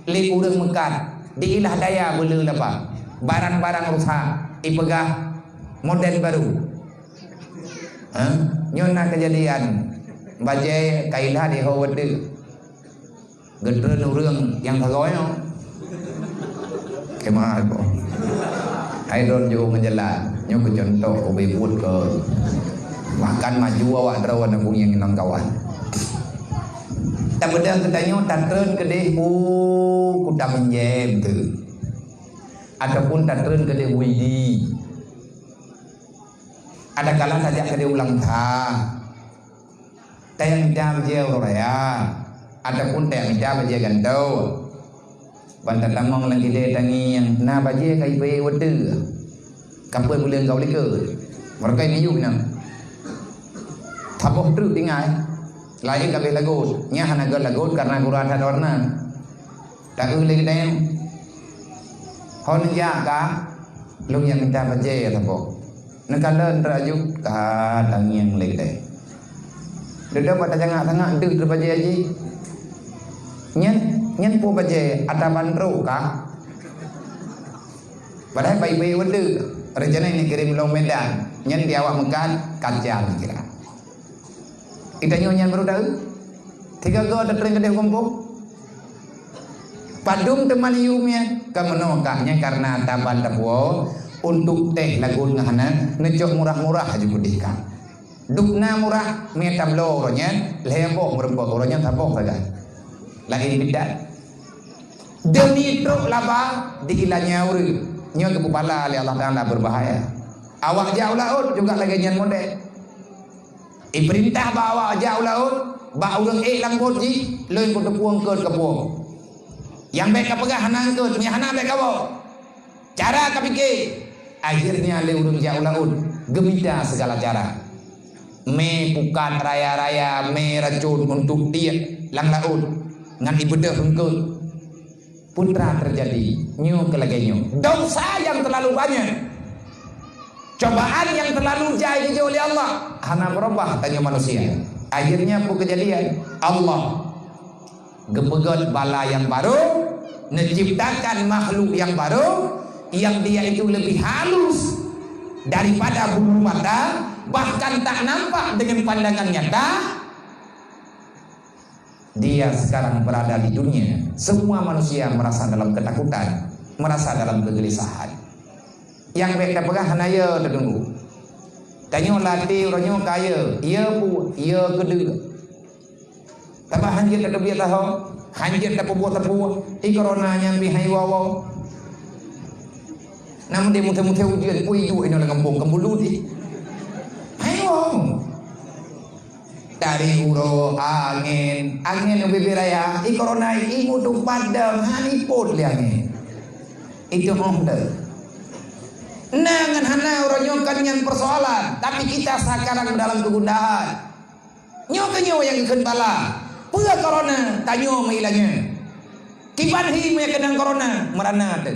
le urang mengkat diilah daya bela lapa barang-barang rusak ipegah model baru nyona kejadian bajai kailah di hawade gedren urang yang thagoi no kemah ko ai don jo menjelat nyo ke contoh ko bebut ke bahkan maju awak drawan aku yang nang kawan tak beda katanya tatren kedeh kuda menjem tu ataupun tatren kedeh widi ada kala saja kedeh ulang tahun tayang jam jeu raya ataupun tayang jam baje gantau bantat tamong lagi de tangi yang na baje kai be wede kampung bulan kau leke mereka ini yuk nam taboh terus tinggal lain kabeh lagut nya hana gal lagut karena Quran ada warna tak lagi dem hon ya ka lu yang minta baje taboh nekalan rajuk ka tangiang lagi dem deda pada jangan tengah deu baje aji nyen po baje ada bandro ka padahal baik-baik wede rencana ini kirim long Medan nyen di awak Mekan kacang kira kita nyonya baru tahu tiga go ada tren kedai kumpul padum teman iumnya kemenokaknya karena taban tapuo untuk teh lagun ngahana ngejok murah-murah juga dihkan dukna murah metablo orangnya lembok merembok orangnya tabok saja lain bidat demi truk laba diilanya uri nyo kepala oleh Allah Ta'ala berbahaya awak jauh laut juga lagi nyan model perintah bawa jauh laut ba urang langbut ji leun ko tepuang ke kepuang yang baik kapegah hanang ke nya hana baik kawo cara kapike akhirnya le urang jauh laut gemita segala cara me pukat raya-raya me racun untuk tiak lang laut ngan ibadah hengkeut putra terjadi nyu kelagenyo dosa yang terlalu banyak cobaan yang terlalu jauh oleh Allah hana berubah tanya manusia akhirnya pun kejadian Allah gepegot bala yang baru menciptakan makhluk yang baru yang dia itu lebih halus daripada bulu mata bahkan tak nampak dengan pandangan nyata dia sekarang berada di dunia semua manusia merasa dalam ketakutan merasa dalam kegelisahan yang mereka pegah hanaya tertunggu tanyo latih orangnya kaya ia pu ia kedua tapi hanjir tak biar tahu hanjir tak buat tapu corona nyambi hai wawo namun dia muter-muter ujian kui ju ini orang kampung kembulu di ayo dari uro angin lebih raya corona ini mutu padam hanipot liangin itu honda nangan hana orang nyokan yang persoalan tapi kita sekarang dalam kegundahan nyokanyo yang ikan bala pula corona tanyo mailanya Kiban hi me kenang corona merana tu.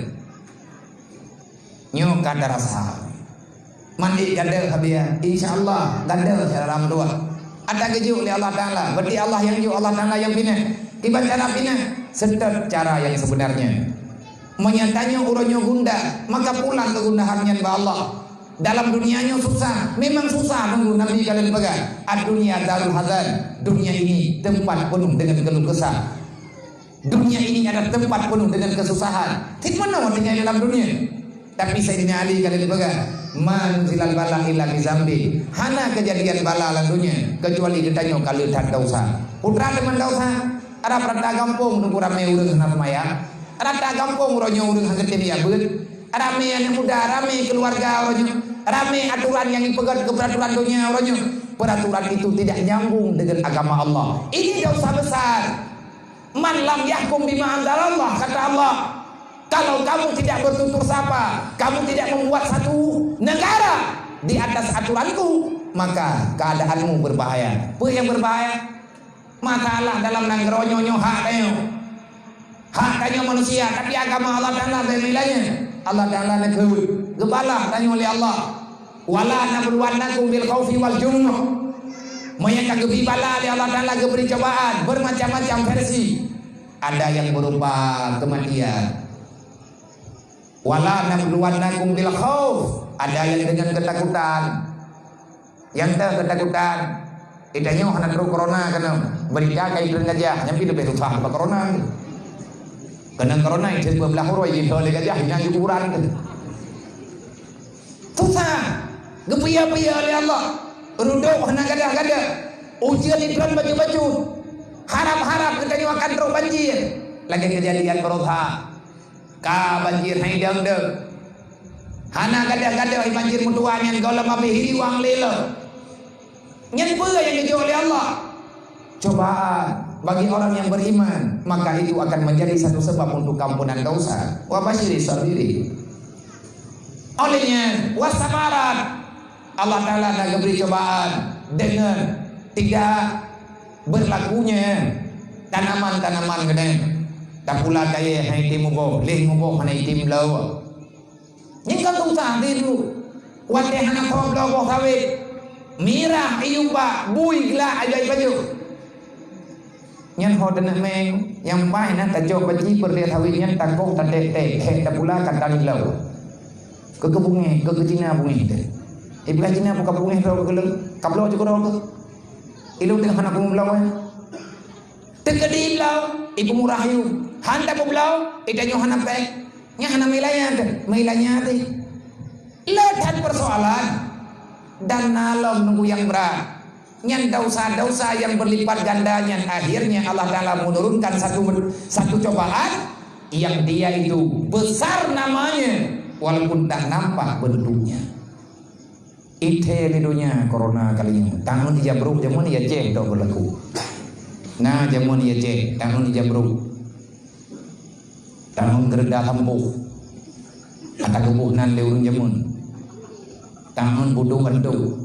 Nyo kada rasa. Mandi kada habia. Insyaallah kada dalam dua. Ada keju oleh Allah Taala. Berarti Allah yang ju, Allah Taala yang bina. Kiban cara bina sedar cara yang sebenarnya. Menyatanya uronyo gunda, maka pulang ke gundahannya ba Allah. Dalam dunianya susah, memang susah nunggu Nabi kalian pegang. Dunia darul hazan, dunia ini tempat penuh dengan keluh kesah. Dunia ini adalah tempat penuh dengan kesusahan. Tidak mana artinya dalam dunia. Tapi Sayyidina Ali kalian pegang. Man silal bala illa bizambi. Hana kejadian bala dalam dunia kecuali ditanya kalau tak dosa. Putra teman dosa. Ada perada kampung nunggu ramai urang sana maya. Ada kampung ronyo urang hanggetin ya beut. Rame yang muda, rame keluarga orangnya, rame aturan yang dipegang ke peraturan dunia orangnya. Peraturan itu tidak nyambung dengan agama Allah. Ini dosa besar. Man lam yahkum bima anzalallah, kata Allah. Kalau kamu tidak bertutur sapa, kamu tidak membuat satu negara di atas aturanku, maka keadaanmu berbahaya. Apa yang berbahaya? Masalah dalam nangronyo hak kayo. Hak kayo manusia, tapi agama Allah Taala nilainya. Allah Ta'ala negeri gebalah tanya oleh Allah wala nabluwannakum bil khaufi wal jumuh menyangka gebi bala oleh Allah Ta'ala geberi cobaan bermacam-macam versi. Ada yang berupa kematian, wala nabluwannakum bil khauf, ada yang dengan ketakutan, yang ketakutan idanya hana terus corona kana berita kai dengan gajah nyampi lebih susah apa corona. Kena corona itu belah huruf yang boleh gajah yang ukuran susah gepiya-piya oleh Allah ruduk hana gada-gada ujian iklan baju-baju harap-harap katanya akan terus banjir lagi kejadian berusaha ka banjir hai deng-deng hana gada-gada banjir mutuannya golam api hiwang lelo nyen peu yang dijauh oleh Allah cobaan bagi orang yang beriman, maka itu akan menjadi satu sebab untuk kampunan dosa. Wa basyiri sabiri. Olehnya wasabarat, Allah Ta'ala nak beri cobaan dengan tidak berlakunya tanaman-tanaman kena. Tak pula kaya hai tim mubo, leh mubo hanai tim lawa. Nyingkan dosa dulu. Wate hana thok lawa sawit. Mirah ayuba bui gila ajaib baju. Nyan ho dana meng yang pai na tajo baji perle thawi nyan takong tade te he ta pula katan lau ke kebunge ke Cina bunge te ibla Cina buka bunge ro ke kablo jo ro ilu teng hana kum lau te kedi lau ibu murahiu handa pu lau idanyo hana pe nya hana milanya te letan persoalan dan nalom nunggu yang berat. Nyan dosa-dosa yang berlipat gandanya, akhirnya Allah Ta'ala menurunkan satu cobaan yang dia itu besar namanya walaupun tak nampak bentuknya. Ite lidunya corona kali ini tangan dijabruk jamun ya cek dok berlaku nah jamun ya cek tangan dijabruk tangan gerda kampuh ada kebuhnan leurun jamun tangan budu bentuk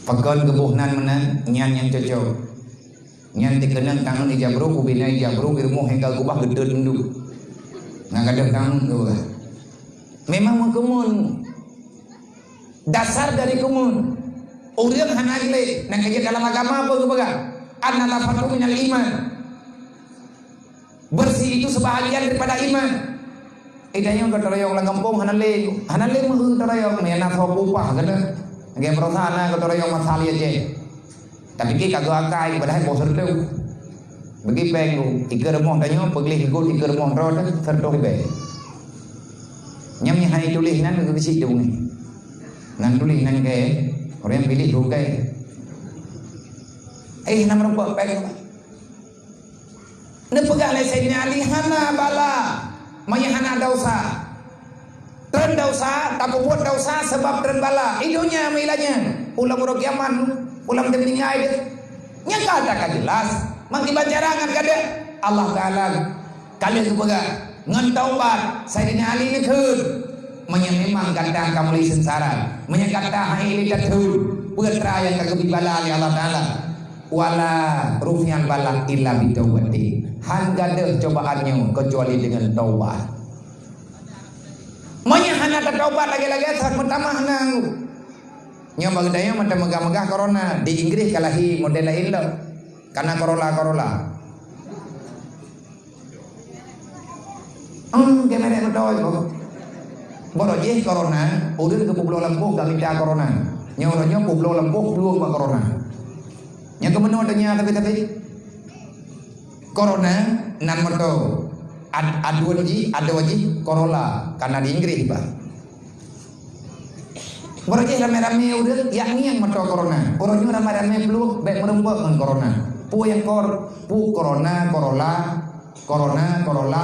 Pagon kebuhnan mana nyan yang cocok nyan dikenang tangan ijabru kubina ijabru ilmu hingga kubah gede dulu nggak ada tangan tu memang mengkumun dasar dari kumun uriang hanagle nang kerja dalam agama apa tu baga annala fatu minal iman bersih itu sebahagian daripada iman idanya kata rayong lang kampung hanale mah tarayong mena thopupah kana Nggak perasaan kata orang masalah aja. Tapi kita kagak akai padahal bosan tu. Bagi peng lu, tiga remong tanya, pergi ikut tiga remong roda, tertok ibe. Nyamnya hari tulis nan ke sini tu ni. Nan tulis nan ke, orang pilih tu ke. Nama rupa peng. Nepegak le Sayyidina Ali hana bala, maya hana dosa. Tren dosa, tak buat dosa sebab tren bala. Idunya milanya. Ulang urut kiaman, ulang temingai dia. Nya kata jelas. Mangki bacarangan kada. Allah Taala kalian kebaga ngan taubat. Sayyidina Ali ni keun. Memang kata kamu li sengsara. Menyakata hai li katul. Putra yang kagak bala Allah Taala. Wala rufian bala illa bitawati. han gadah cobaannya kecuali dengan taubat. Monya hana taubat lagi-lagi saat pertama nang. Nya bagdaya mata megah-megah corona di Inggris kalahi model lain lo. Karena Corolla. Gimana betul kok. Boro je corona, udah ke Pulau Lempuh gak minta corona. Nya orangnya Pulau Lempuh belum ke corona. Nya kemana adanya tapi corona nan moto ada waji Corolla karena di Inggris Pak. Berarti rame-rame udah yang moto corona. Orangnya rame-rame belum baik merembak dengan corona. Pu corona, Corolla,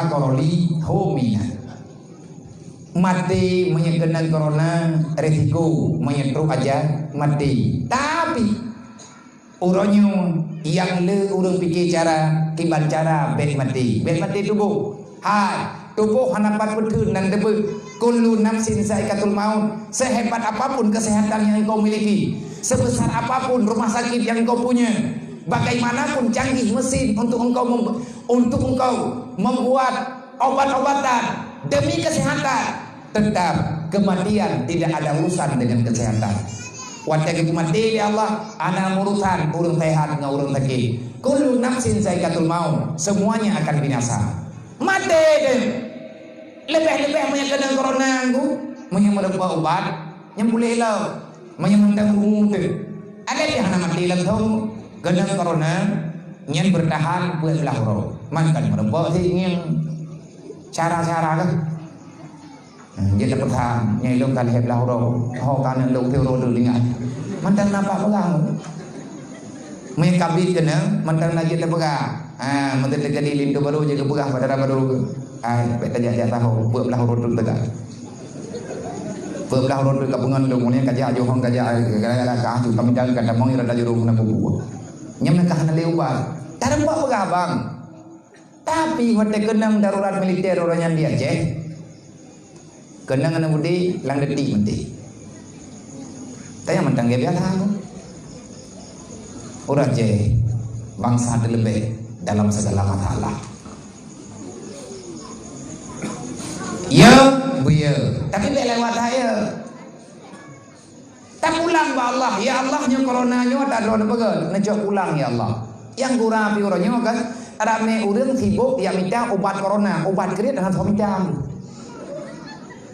Coroli, homina. Mati menyekenang corona resiko menyetruk aja mati. Tapi orangnya yang urang pikir cara kiban cara bet mati tubuh. Hai, tubuh hanapan betul dan debu. Kullu nafsin saikatul maut. Sehebat apapun kesehatan yang engkau miliki, sebesar apapun rumah sakit yang engkau punya, bagaimanapun canggih mesin untuk engkau membuat obat-obatan demi kesehatan, tetap kematian tidak ada urusan dengan kesehatan. Waktu itu mati ya Allah, ana urusan urung sehat nggak urung sakit. Kullu nafsin saikatul maut, semuanya akan binasa. Mati deh. Lebih-lebih menyekenang corona aku, menyembuhkan obat, nyembulih lah, menyembuhkan umum tu. Ada dia hana mati langsung, kenang corona, nyen bertahan buat lahro. Makan merembak sih nyen cara-cara kan. Jadi bertahan, nyelong kali heb lahro, hokan long teuro dulingan. Mantan nampak pegang. Menyekabit kena, mantan lagi terpegang. Mantan terjadi lindu baru jaga pegang pada baru. Beta jajah tahu, belah urut tegak. Belah urut tegak pengandung, ni kajak johong kajak, kajak tu kami jaga kata mongi rada jurung na bubu. Nyam nak kahana lewat, taram buat pegabang. Tapi waktu kenang darurat militer orangnya dia Aceh, kenang anak budi lang detik mati. Tanya mentang dia biasa aku. Orang Aceh bangsa terlebih dalam segala masalah. Ya, tapi tak lewat saya. Tak pulang ba Allah, ya Allah nya coronanya tak ada bagal, najak pulang ya Allah. Yang kurang api orangnya kan, rame urang sibuk yang minta obat corona, obat kriat dengan suami jam.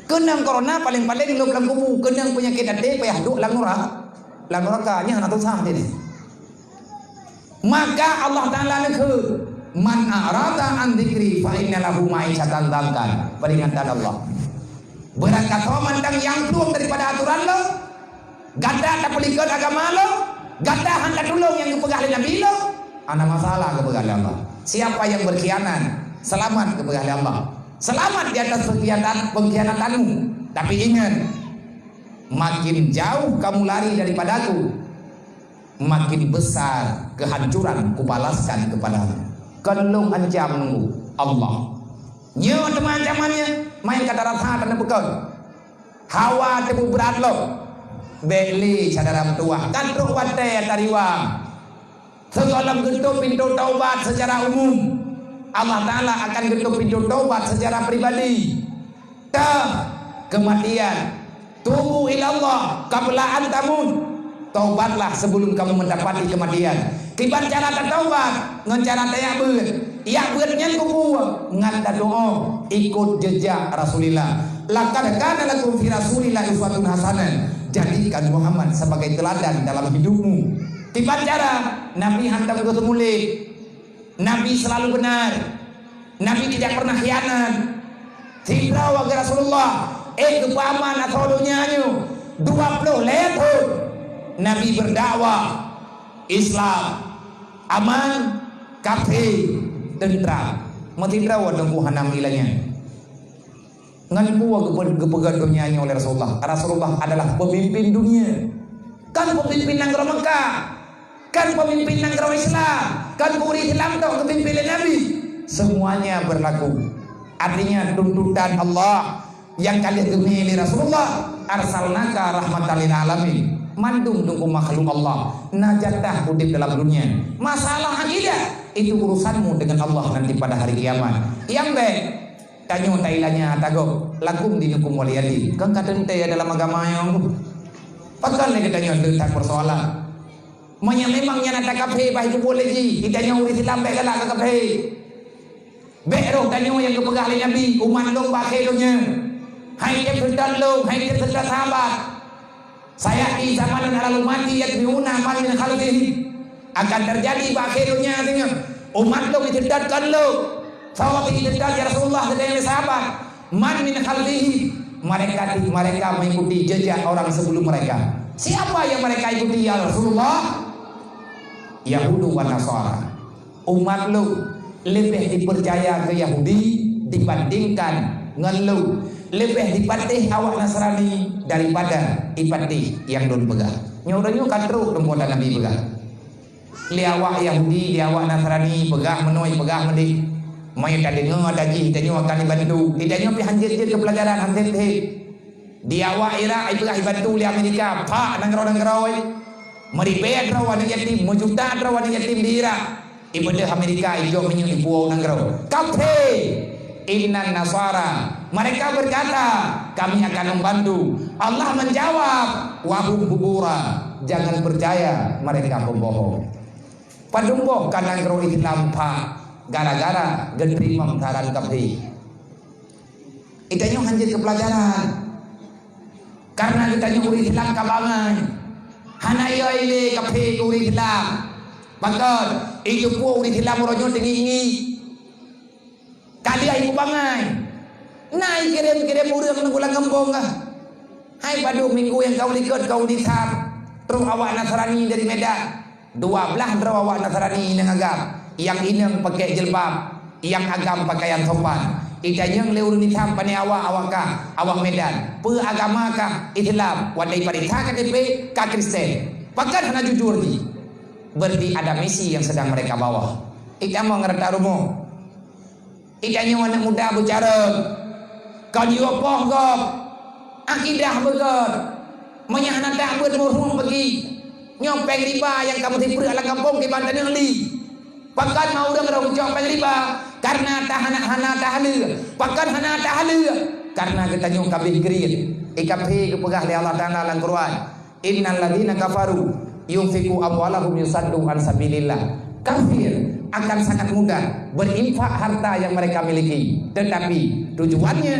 Kenang corona paling-paling lu lang kubu, kenang penyakit hati payah duk lang neraka nya nak tusah ni. Maka Allah Taala nak man arada an dzikri fa inna lahu ma'isyatan dhankan. Peringatan Allah. Berangkat mantang yang keluar daripada aturan lo, gada tak pelikut agama lo, gada hendak tolong yang kepegang Nabi lo, ada masalah kepegang Allah. Siapa yang berkhianat, selamat kepegang Allah. Selamat di atas pengkhianatanmu. Tapi ingat, makin jauh kamu lari daripadaku, makin besar kehancuran kubalaskan kepadamu. Kalau ancam nunggu Allah. Nyo teman-temannya main kata rasa dan bekal. Hawa tebu berat lo. Beli sadara tua. Kantruk wate tariwang. Segala getuk pintu taubat secara umum. Allah Ta'ala akan getuk pintu taubat secara pribadi. Kematian. Tubu ilallah qabla an tamun. Taubatlah sebelum kamu mendapati kematian. Kiban cara taubat, ngan cara tayak beut. Ya beutnya kubu ngan doa ikut jejak Rasulullah. Laqad kana lakum fi Rasulillah uswatun hasanah. Jadikan Muhammad sebagai teladan dalam hidupmu. Kiban cara Nabi hantam ke mulik. Nabi selalu benar. Nabi tidak pernah khianat. Tidak wa Rasulullah kepaman atau nyanyi 20 leher. Nabi berdakwah Islam aman, kafir, tentram. Mati terawat dengan hanam ilahnya. Ngan buah kepegang dunianya oleh Rasulullah. Rasulullah adalah pemimpin dunia. Kan pemimpin negara Mekah, kan pemimpin negara Islam, kan puri Islam tu kepimpinan Nabi. Semuanya berlaku. Artinya tuntutan Allah yang kalian temui Rasulullah, arsalnaka rahmatan lil alamin. Mandung tunggu makhluk Allah najatah udip dalam dunia. Masalah akidah itu urusanmu dengan Allah nanti pada hari kiamat. Yang baik tanya tailanya tago lakum dinukum waliyadi. Kan kata ente dalam agama yang pakal ni katanya tak persoalan. Memangnya nak kafe bah itu boleh ji. Kita nyawa Islam baik galak ke kafe. Baik roh tanya yang kepegah oleh Nabi umat long pakai donya. Hai dia berdan long, hai dia berdan sahabat. Saya di zaman lalu mati yatbiuna man min khalqihi. Akan terjadi akhirnya artinya umat lo ditedakkan lo sawab ditedak ya Rasulullah dan sahabat man min khalqihi mereka mengikuti jejak orang sebelum mereka. Siapa yang mereka ikuti ya Rasulullah? Yahudi wa Nasara. Umat lo lebih dipercaya ke Yahudi dibandingkan dengan lo, lebih dipatih awak Nasrani daripada dipatih yang don pegang. Nyoranya katru tempat Nabi pegang. Liawak Yahudi, liawak Nasrani pegah menoi pegah mendik. Mai tak dengar daji tanya akan dibantu. Ditanya pi hanjir-hanjir ke pelajaran hanjir teh. Diawak Iraq pegah dibantu li Amerika. Pak nangro-nangro. Meribet rawan yatim, mujuta rawan yatim di Iraq. Ibadah Amerika ijo menyu di puau nangro. Kafe Innan Nasara. Mereka berkata, kami akan membantu. Allah menjawab, wahum hubura. Jangan percaya mereka pembohong. Padumboh karena ngero Islam pak gara-gara gendri mengkaran kafe. Itanya hanjir ke pelajaran. Karena ditanya uri Islam kabangan. Hanaya ile kafe uri Islam. Bakal itu pun uri Islam rojo tinggi. Kali ibu bangai. Naik kirim-kirim urang nang kampung kah. Hai padu minggu yang kau likut kau disab. Terus awak Nasrani dari Medan. 12 draw awak Nasrani yang agam. Yang inang pakai jilbab, yang agam pakaian sopan. Itanyang leur nisam pani awak awak Medan. Pe agama kah Islam, wadai parita KTP ka Kristen. Pakat hana jujur di. Berarti ada misi yang sedang mereka bawa. Ita mau ngerti rumo. Itanya anak muda bicara. Kau diopoh gop. Akidah begot. Menyahana tak bermurung pergi. Nyopeng riba yang kamu tipu ala kampung di Banten yang li. Pakan mau dah ngerau nyopeng riba karena hana tahalu. Pakan hana tahalu karena kita nyong kabeh gerit. Ikape kepegah li Allah Taala dalam Quran. Innal ladzina kafaru yunfiqu amwalahum yusaddu an sabilillah. Kafir akan sangat mudah berinfak harta yang mereka miliki, tetapi tujuannya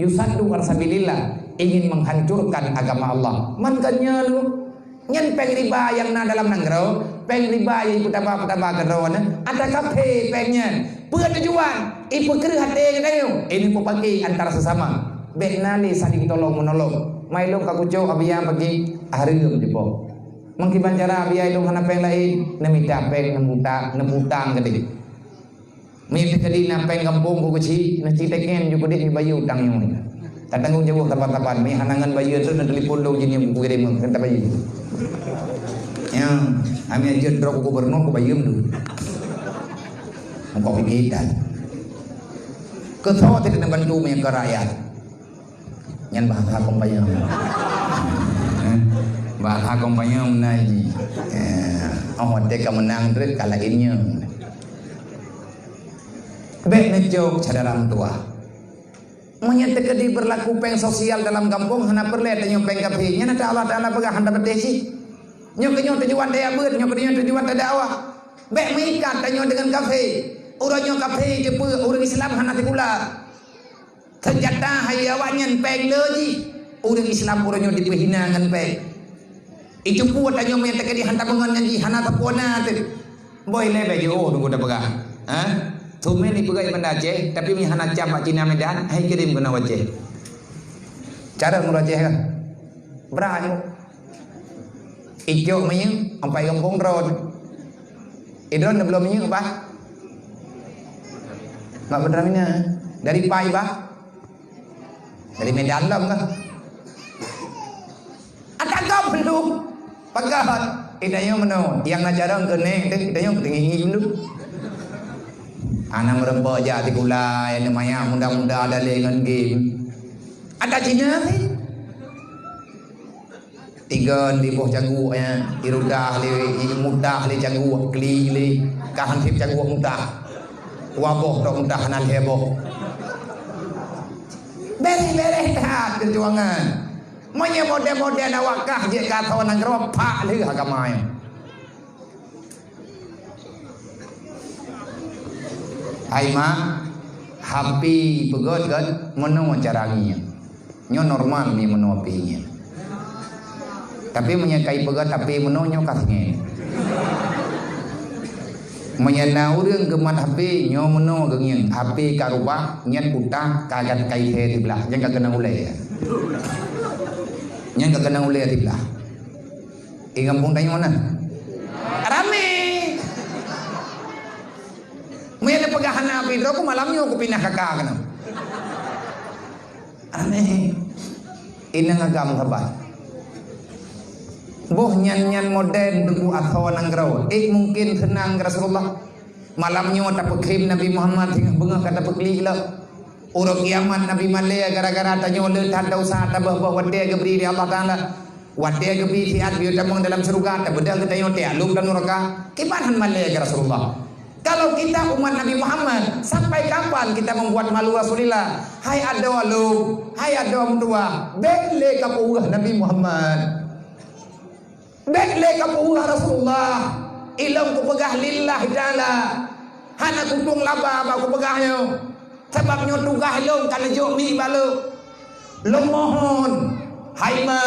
yusaddu an sabilillah, ingin menghancurkan agama Allah. Makanya lu nyen peng riba yang na dalam nanggro, peng riba yang putaba kerowan, ada kafe pengnya. Pun tujuan, ibu kerja hati kadang. Ini pun pagi antara sesama. Benali saling tolong menolong. Mailong kakucau abia pagi harum jepo. Mengkiban cara abia ilung hana peng lain, nemita peng nemutang gede. Mesti kedi na peng kampung kukuci, nasi teken juga di bayu utang yang ini. Tak tanggung jawab tapat-tapat, mi hanangan bayu itu dan telepon lo jenis buku kirim kata bayu. Yang kami ajar drop gubernur ke bayum dulu. Engkau pikiran. Kesawat tidak bantu ke rakyat. Yang bahasa kombayam. Bahasa kombayam naji. Oh mereka menang terus kalahinnya. Baik ngejok cadaran tua. Menyatakan di berlaku peng sosial dalam kampung hana perlet nyong peng kafe. Nya ada Allah Taala pegah handa betesi. Nyok tujuan daya beut, nyok tujuan dakwah. Baik mengikat tanya dengan kafe. Urang kafe je urang Islam hana tikula. Senjata hayawannya peng leuji. Urang Islam urang dipehina ngan peng. Itu pun tanya menyatakan di hantar bengan ngaji hana tapona tu. Boy lebe je oh tunggu dah pegah. Ha? Tumen ni pegai benda Aceh, tapi mi hana cap Cina Medan, hai kirim kena Aceh. Cara mula Aceh kan? Berani. Ijo menyu sampai kampung drone. Drone belum menyu apa? Enggak benar mina. Dari Pai bah. Dari Medan lah kan. Ada kau belum? Pagat. Idanya mana? Yang najarang kene, idanya tinggi dulu. Anak merempak aja tikula yang namanya muda-muda ada dengan game. Ada Cina ni. tiga di boh jagu ya irudah li mudah li jagu kli li kahan tip jagu mudah waboh tok mudah nan heboh beri taat perjuangan monya model-model awakah je kata nang ropak li agama ai ma happy pegot kan meno caranya nyo normal ni meno apinya tapi menyakai pegat tapi menonyo kasnya menyenau รื่องgemat HP nyo meno gengin HP karubah nyat putah kagat kai he dibelah yang kagak kena ulai yang kagak kena ulai dibelah ingat pun tanya mana rame menyen pegahan api aku malamnya aku pindah kakak kena rame inang agam sabar boh nyan modern dugu atau nanggrau mungkin senang Rasulullah malamnya tak pekrim Nabi Muhammad hingga bengah kata pekli lah urut kiamat Nabi Malaya gara-gara tanya oleh tak ada usaha tabah bahwa dia geberi di Allah Ta'ala wadia geberi sihat biar damang dalam surga tak bedal kita yang tiak lum dan nuraka kipanan Malaya ke Rasulullah kalau kita umat Nabi Muhammad sampai kapan kita membuat malu Rasulullah hai ada walu hai ada mendua bele kapuah Nabi Muhammad bekle kapuah Rasulullah ilang ku pegah lillah ta'ala hana kutung laba aku pegahnya sebabnya tugah long kana jo mi balu long mohon hai ma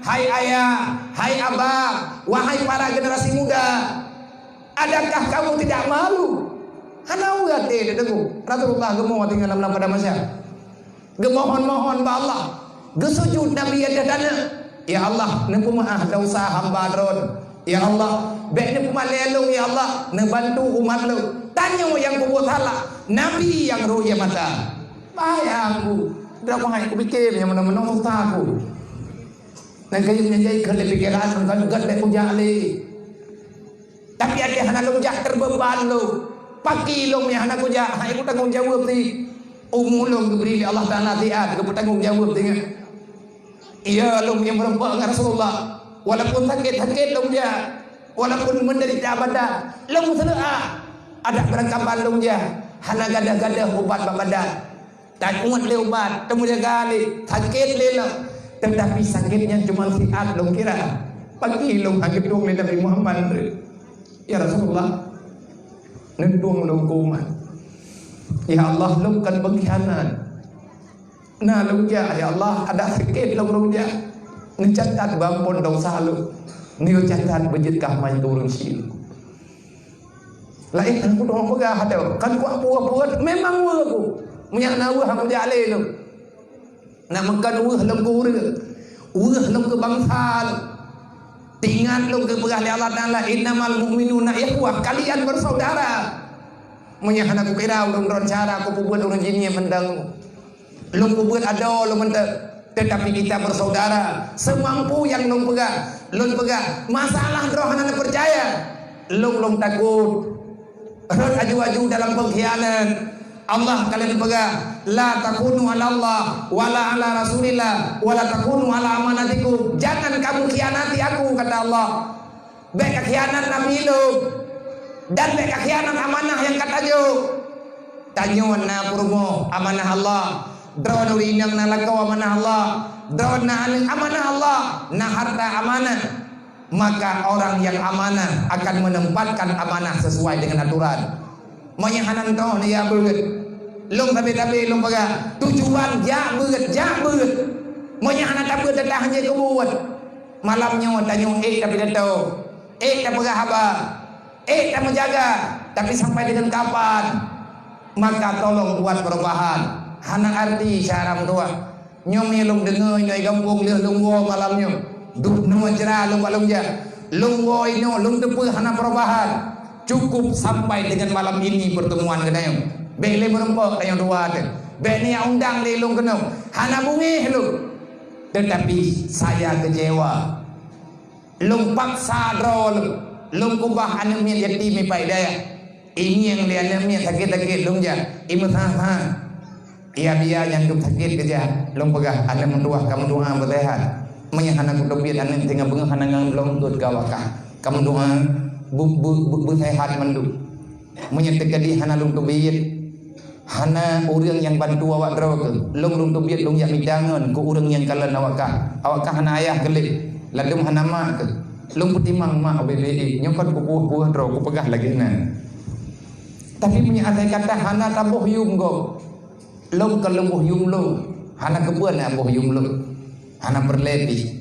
hai ayah hai abah wahai para generasi muda adakah kamu tidak malu hana ugat deh deku Rasulullah gemoh tinggal dalam pada masa gemohon-mohon ba Allah gesujud Nabi ada dana ya Allah nempu maaf dosa hamba dron ya Allah baik nempu malelung ya Allah nebantu umat lu tanya yang kubuat salah Nabi yang ruya mata bayangku dah pengai ku pikir yang menang-menang ustaku dan kayaknya jadi kerja pikiran kan gad dek jali tapi ada hana lu jah terbeban lu pagi lu ya hana ku jah hai ku tanggung jawab ti umur lu diberi Allah Taala tiat ku tanggung jawab dengan iya lum yang merempak Rasulullah walaupun sakit lum dia walaupun menderita badan lum selah ada perangkapan lum dia hana gadah-gadah ubat badan tak muat le ubat temu dia gali sakit le tetapi sakitnya cuma siat lum kira pagi lum sakit dong le Nabi Muhammad ya Rasulullah nendung lum kuman ya Allah lum kan pengkhianat nah lu ya Allah ada sikit lu ya ngecatat bampun dosa lu ni catat bejit kah main turun sil lain kan ku dong pegah ada kan ku apa memang aku munyak nawa aku jale lu nak makan wah lem ku wah lem ke bangsal tingan lu ke pegah Allah Taala innamal mu'minuna ikhwah kalian bersaudara munyak aku kira ulun rencana aku buat ulun jinnya mendang long buat ada long tetapi kita bersaudara semampu yang long pegang masalah rohana percaya long takut ron aju dalam pengkhianat Allah kalian pegang la takunu ala Allah wala ala Rasulillah wala takunu ala amanatikum jangan kamu khianati aku kata Allah baik khianat Nabi lu dan baik khianat amanah yang kata jo tanyon na purmo amanah Allah drone inang nalakaw amanah Allah drone na amanah Allah na harta amanah maka orang yang amanah akan menempatkan amanah sesuai dengan aturan menyahanan toh ya beut lung tapi lung paga tujuan ja beut menyahanan tapi datang hanya kebuat malamnya tanya tapi datang tak paga haba tak menjaga tapi sampai dengan kapan maka tolong buat perubahan hana arti syaram tua nyomi lung dengoy noy gampung le lungwo malamnya duk no jera lung balungja lungwo ino lung tepu hana perubahan cukup sampai dengan malam ini pertemuan kenayong bele merempok tayong dua de bene undang le lung kenong hana bungi lu tetapi saya kecewa lung paksa drol lung kubah anak mi yatim mi pai daya ini yang dia anak mi sakit lungja imutha iya yang sakit kerja long pegah ada mendoa kamu doa berlehat menyahana ku dobiat anak tengah bengah hanangang belum tut gawaka kamu doa bu sehat mandu menyetek di hana lung dobiat hana urang yang bantu awak draw ke lung dobiat lung yak midangan ku urang yang kalan awak hana ayah gelik ladum hana mak ke lung putimang mak BBI nyokot ku buah draw ku pegah lagi na tapi punya atai kata hana tabuh yum go lung ke lung yum lung hana kebuan na buh yum lung hana berlebih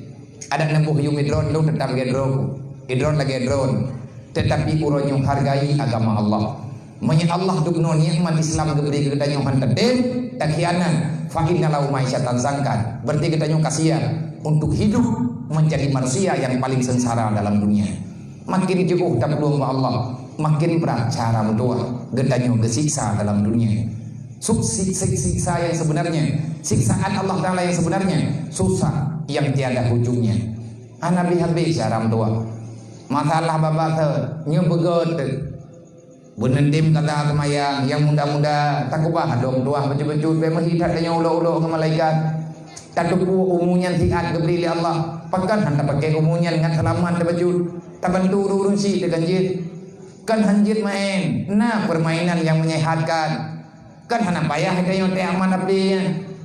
ada nembuh yung idron lu tetap idron lagi idron tetapi urang hargai agama Allah menya Allah dugno nikmat Islam geberi kita nyong tedem tak khianat fa inna lahu ma'isyatan zangkan berarti kita nyong kasihan untuk hidup menjadi manusia yang paling sengsara dalam dunia makin jauh tak belum Allah makin berat cara mendoa kita nyong gesiksa dalam dunia siksa yang sebenarnya siksaan Allah Ta'ala yang sebenarnya susah yang tiada ujungnya Nabi habis cara doa masalah bapak nyo begot benendim kata kemayang yang muda-muda tak kubah dong doa becut-becut memang hidat nyo ulo-ulo ke malaikat tak duku umunya sihat geberi Allah pakan hendak pakai umunya dengan selamat becut tak bantu urun si dengan jid kan hanjit main nah permainan yang menyehatkan kan hana payah kayo teh aman api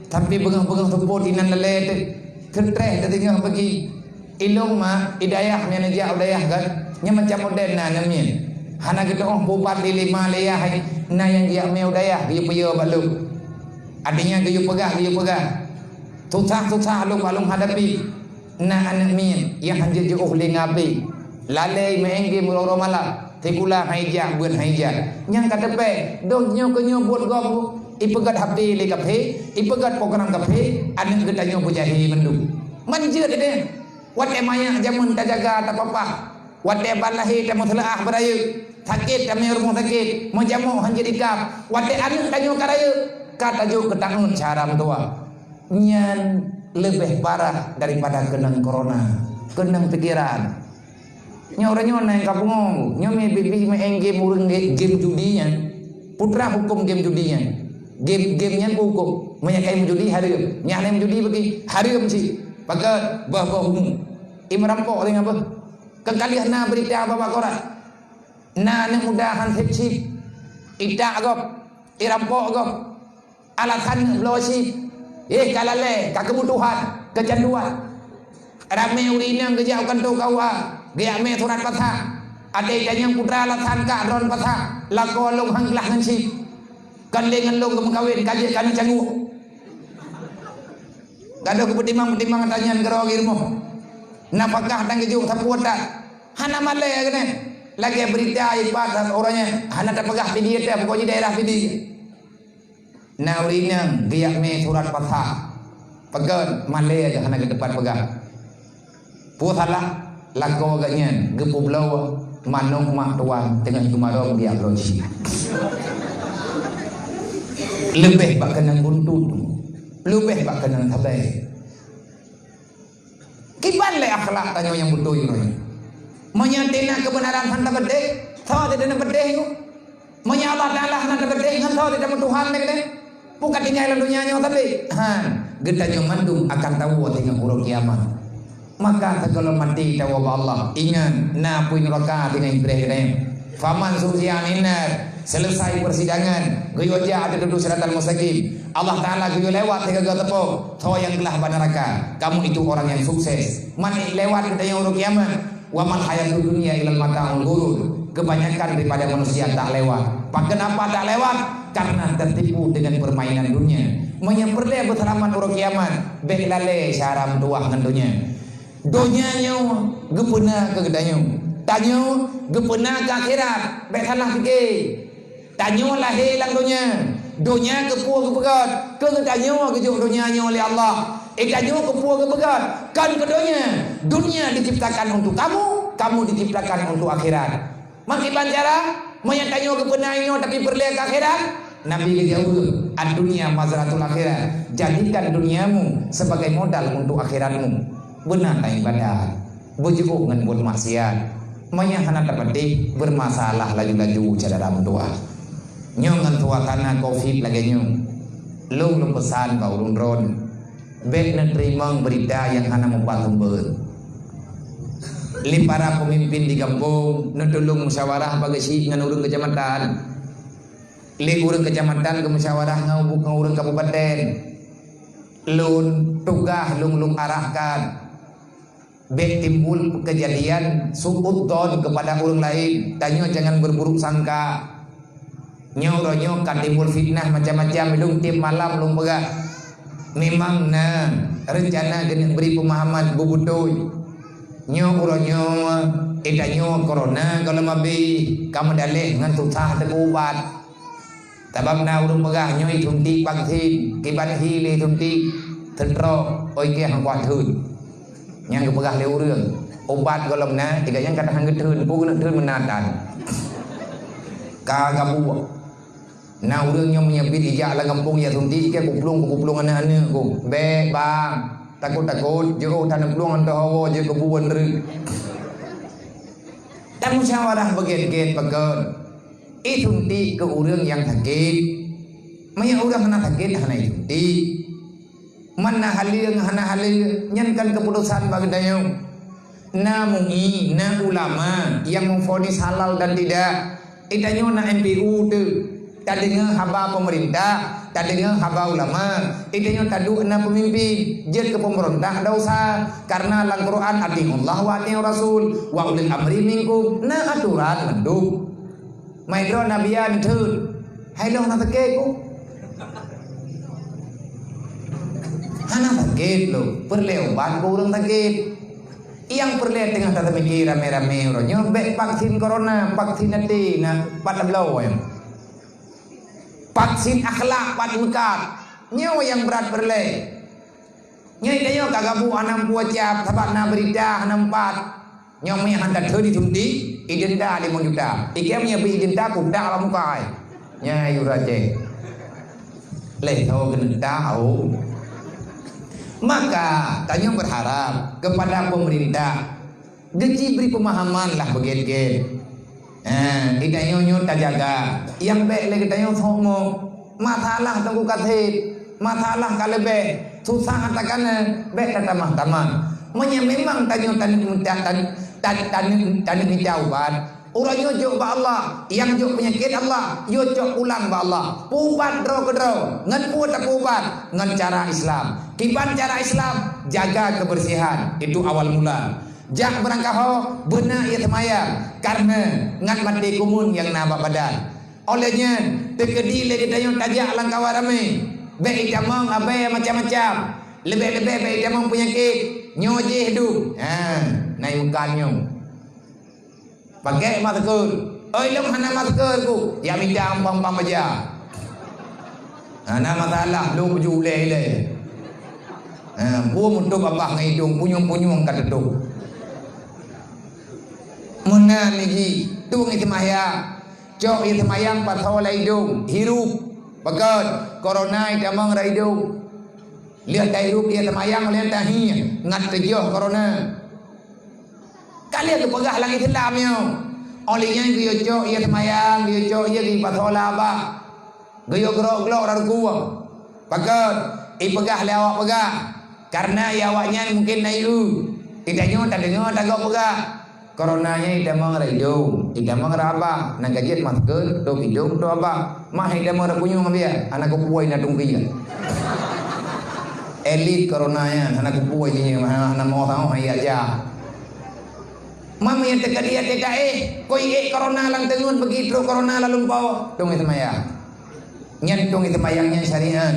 tapi bengang-bengang support inan lele tertreh tengah bagi ilung mah hidayahnya naja udayah kan nya macam modern na namanya hana kita bubat di 5 layah na yang dia me udayah dia punya balu adanya dia pegah susah lu balung hadapi na anak min yang hanjir jauh lengapi lalai maengge muloro malam tegula haija buat haija nyang katepe dong nyo buat gop ipegat HP le kape ipegat program kape anak kita nyo bujahi mendu manjir deh wate maya jamun ta jaga ta papa wate balahi ta mutlaah barayu sakit ta rumah sakit mo jamu hanjir ikap wate anak ta nyo karayu kata jo ketangun cara mendoa nyan lebih parah daripada kenang corona kenang pikiran nyoranya naik kapung nyomi bibi main game urang game judinya putra hukum game judinya game-gamenya hukum menyakai judi hari nyane judi bagi hari mesti pakai bah imrampok dengan apa kekalian na berita apa koran na ne mudahan hepsi ita agop irampok agop alasan blosi kalale kebutuhan kecanduan rame urina ngejauhkan tu kawa dia me surat patah ada yang putra latan ka ron patah lako long hanglah ngansi kan dengan long kemkawin kaji kan cangu gado kebetimang tanyan gero irmo napakah tang keju sapuata hana male gane lagi berita ipat orangnya hana tapagah pidi teh pokoknya daerah pidi na urina dia me surat patah pegan male aja hana ke depan pegah pusalah lako agaknya gepu belau manong mak tuan tengah itu marong dia bloji lebih bak kenang buntut lebih bak kenang tabai kiban le akhlak tanyo yang betul ini menyatina kebenaran hanta berde tahu tidak berde itu menyabah Allah hanta berde kan tahu tidak Tuhan ne bukan tinggal dunia nyo tapi getanyo mandum akan tahu tengah urang kiamat maka kalau mati tahu Allah ingat na puin neraka dengan Ibrahim faman susian inar selesai persidangan geyo aja ada duduk siratal mustaqim Allah Taala geyo lewat tiga tepo tahu yang telah neraka kamu itu orang yang sukses man lewat kita yang urang kiamat wa man hayatud dunya ilal mataul ghurur kebanyakan daripada manusia tak lewat kenapa tak lewat karena tertipu dengan permainan dunia menyempurna berselamat urang kiamat beklale syaram tuah dengan dunia donyanya gepena ke gedanyo tanyo gepena ke akhirat baik salah fikir tanyo lahir lang donya kepuah kepegat ke gedanyo kejuk donyanya oleh Allah tanyo kepuah kepegat kan kedonya dunia diciptakan untuk kamu diciptakan untuk akhirat makin cara menyatanyo kepenanyo tapi perlu ke akhirat Nabi jauh dunia mazratul akhirat jadikan duniamu sebagai modal untuk akhiratmu benar tak ibadah bujuk dengan buat maksiat menyahana terpedi bermasalah laju-laju cara mendoa nyong ngan tua karena covid lagi nyong lu pesan kau ron Bek nerima berita yang hana membangun. Li para pemimpin di kampung nutulung musyawarah bagasi ngan urang kecamatan. Li urang kecamatan ke musyawarah ngau urang kabupaten. Lun tugah lung arahkan. Bek timbul kejadian suudzon kepada orang lain. Tanya jangan berburuk sangka. Nyo kan timbul fitnah macam-macam lung tiap malam lung begak. Memang rencana kena beri pemahaman bubutoy. Nyo itanyo corona kalau mabi kamu dalih ngan susah tegubat. Tabab na urung begah nyo itunti pagsin kiban hili tunti tentro oi ke hang kwat hun. Yang begah le urang obat golong na tiga yang kata hang geteun pu geun teun menatan. Kagabu na urang nyo menyebit ijak la kampung ya tunti ke kuplung anak-anak ku. Be bang takut jero tanam peluang hawa je kebuan ri. Dan musyawarah bagian bagian itunti ke urang yang sakit. Maya urang hana sakit hana itunti. Mana halir nyankan keputusan bagi dayung. Na MUI, na ulama yang memvonis halal dan tidak. Itanyo na MPU tu. Tak dengar haba pemerintah, tak dengar haba ulama. Itanyo tadu na pemimpin. Jet ke pemerintah ada usaha. Karena dalam Quran atiullah wa atiur Rasul wa ulil amri minkum. Na aturan menduk. Maidro nabiyan tu. Hai long na takeku. Hana sakit lo, perlu obat kurang sakit. Yang perlu tengah tata mikir rame-rame orangnya bek vaksin corona, vaksin nanti nak pada belau yang. Vaksin akhlak pada mekat, nyawa yang berat perlu. Nyai kayo kagabu anam puacap, sabat na berita anam pat. Nyawa yang hantar thodi tunti, idenda 5 juta. Ikem nya bi idenda kuda alam kai. Nyai uraje. Leh tahu kena tahu. Maka tanya berharap kepada pemerintah gaji beri pemahaman lah bagian-bagian. Ikanyo tak jaga. Yang baik lagi tanya somo masalah tunggu kathit, masalah kalebe susah katakan baik kata mahkamah. Memang tanya tanya minta ubat. Orang yo jok ba Allah, yang jok penyakit Allah, yo jok ulang ba Allah. Pubat dro kedro, ngan puat pubat ngan cara Islam. Kiban cara Islam jaga kebersihan itu awal mula. Jak berangkaho benar ia semayang karena ngan mati kumun yang nabak badan. Olehnya tekedi lagi dayon tajak langkawa rame. Baik jamang abai macam-macam. Lebih-lebih baik jamang penyakit nyojeh hidup. Naik mukannya. Pakai masker. Oi lom hana masker ku. Ya minta ampang aja. Hana masalah lu jule. Buah mutuk abah ngidung punyung-punyung kata tu. Muna niji tung itu maya. Cok itu mayang patau laidung hirup. Bagat corona itu amang laidung. Lihat hirup dia temayang lihat tahi ngat terjauh corona. Kalian tu pegah langit Islamnya. Olehnya dia cok ia temayang, dia cok ia di patola apa. Dia gerok-gerok rargua. Bagat pegah lewat pegah. Karena awaknya mungkin nayu. Tidaknya tak dengar tak gak pegah. Coronanya tidak mengeridung, tidak mengeraba. Nak gajet masker, tu hidung tu apa? Mah tidak mengerepunyung dia. Anak kupuai nak tungkian. Elit coronanya, anak kupuai je anak mau tahu hayat aja. Mama yang teka koi corona lang tengun begitu corona lalu bawa. Tung itu maya. Nyantung itu mayangnya syariat.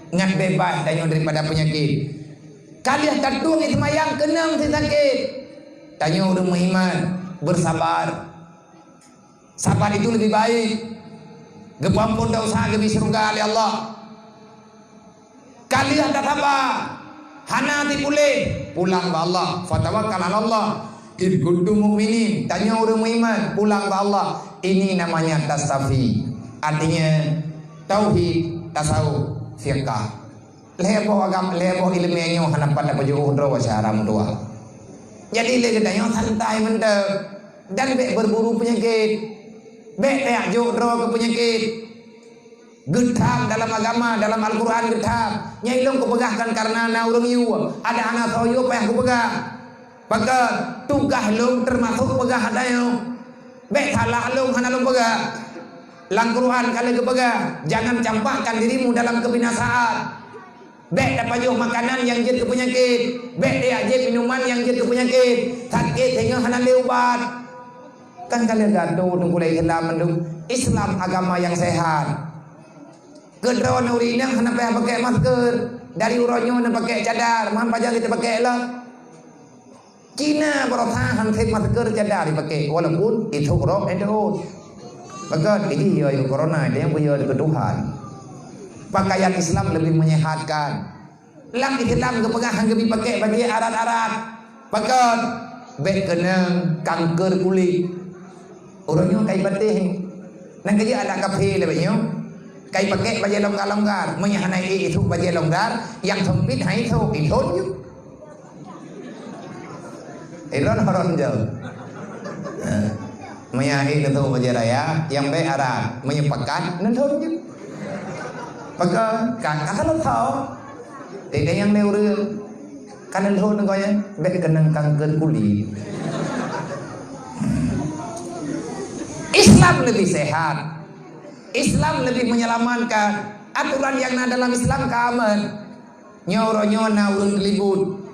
Ngat bebas daripada penyakit. Kalian tertung itu mayang kenang si sakit. Tanya orang beriman, bersabar. Sabar itu lebih baik. Gepampun dah usaha ke surga oleh Allah. Kalian tak sabar. Hana dipulih. Pulang ke Allah. Fatawakkal ala Allah. In kuntum mu'minin. Tanya orang beriman, pulang ke Allah. Ini namanya tasafi. Artinya tauhid, tasawuf, fiqh. Lebo agam lebo ilmiahnya hana pada baju udra wa syaram dua. Jadi lagi tanya santai mendek dan bek berburu penyakit. Bek tak jodro ke penyakit. Getam dalam agama, dalam Al-Quran getam. Nyai long kupegahkan karena na urang yu. Ada anak soyo payah kupegah. Maka tugas long termasuk pegah ada yo. Bek salah long hana long pegah. Lang Quran kali kupegah. Jangan campakkan dirimu dalam kebinasaan. Bek dapat jual makanan yang jadi penyakit. Bek dia aje minuman yang jadi penyakit. Sakit hingga hana leubat. Kan kalian gaduh tunggu lagi Islam agama yang sehat. Kedron urina hana pakai masker, dari uronyo na pakai cadar, man pajang kita pakai lah. Cina berusaha hantik masker cadar dipakai, walaupun itu rok itu. Maka ini ya corona dia punya keduhan. Pakaian Islam lebih menyehatkan. Lang Islam kepegahan lebih pakai baju arat-arat. Maka bek kena kanker kulit. Uronyo kai patih. Nang kerja ada kafe lebihnya. Kai pakai baju longgar-longgar, menyahanai itu baju longgar, yang sempit hai itu je. Iron jauh. Menyahai itu baju raya, yang baik arah, menyepakat, nenton je. Maka kakak lo tahu, tidak yang lewat, kan nenton kaya, baik kena kanker kulit. Islam lebih sehat. Islam lebih menyelamatkan. Aturan yang ada dalam Islam keaman. Nyoro na urun kelibut.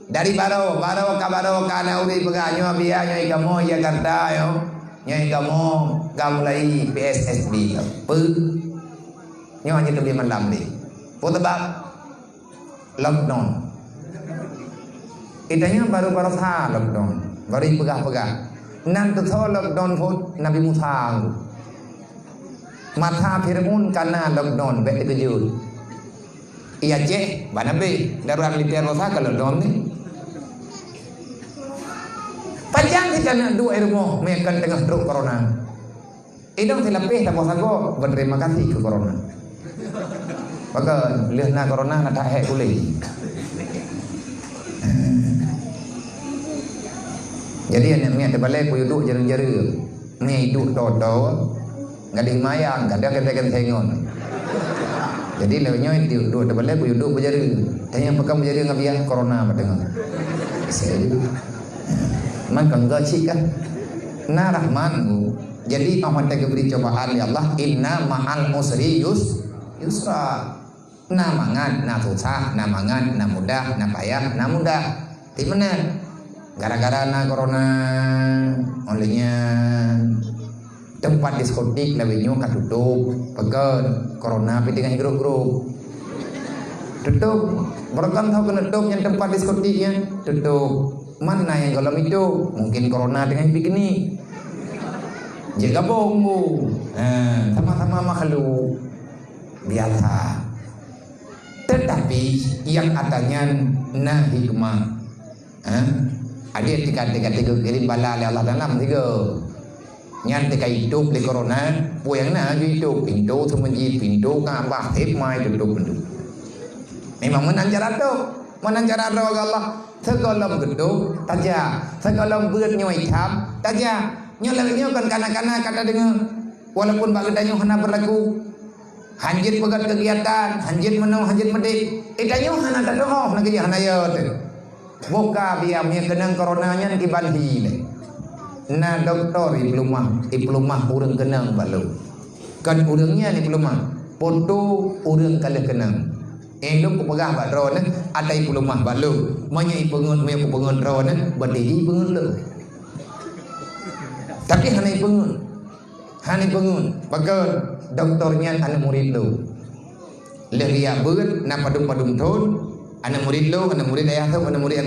Dari baro ke baro kana uri peganyo biya nyai kamu Jakarta yo. Nyai kamu gamulai PSSB. Pe. Nyo hanya lebih malam ni. Potebak lockdown. Itanya baru sah lockdown. Baru pegah-pegah. Nanti so lockdown pun Nabi Musa. Mata Fir'aun karena lockdown baik terkejut. Iya je, banabe darurat militer rosa kalau lockdown ni. Panjang kita nak dua ilmu mekan tengah teruk corona. Idong silapih tak puasa go berterima kasih ke corona. Maka lihat na corona na tak hek boleh. Jadi yang ni terbalik puyu duk jarum-jarum. Ni duk toto. Nggak ada himayang, nggak ada kata-kata tengon. Jadi lebihnya itu dua terbalik puyu duk berjarum. Tanya pekan berjarum ngabiah corona bertengah. Man kangga cik kan. Na rahmanmu. Jadi amat kita beri cobaan ya Allah. Inna ma'al usri yusra. Na mangan, na susah, na mangan, na mudah, na payah, na mudah. Di mana? Gara-gara na corona olehnya tempat diskotik lebihnya kan tutup. Pegan corona pi dengan grup-grup. Tutup. Berkan tahu kena tutup yang tempat diskotiknya tutup. Mana yang kalau itu mungkin corona dengan piknik. Jaga bongo. Sama-sama makhluk biasa. Tetapi yang katanya nah hikmah. Ada tiga kirim bala oleh Allah dalam tiga. Nyan tiga hidup di corona, puang na hidup pintu semenji pintu kambah tip mai tutup pintu. Memang menanjar atau Allah. Sekolom gedung taja, sekolom beut nyoi cap taja. Nyolanya kan kanak-kanak kata dengar. Walaupun bagi danyo hana berlaku. Hanjit pegat kegiatan, hanjit menau, hanjit medik. Danyo hana tadoh nak kerja hana ya tu. Buka biamnya kenang coronanya kiban hile. Na doktor iplumah urang kenang balu. Kan urangnya ni iplumah. Foto urang kala kenang. Elok pegah bak drone ada iplumah balu. Manya ipengun me pengun drone berdiri pengun le. Tapi hanai pengun. Maka doktornya anak murid lu. Leria beut na padum thon. Anak murid lu, anak murid ayah tu, anak murid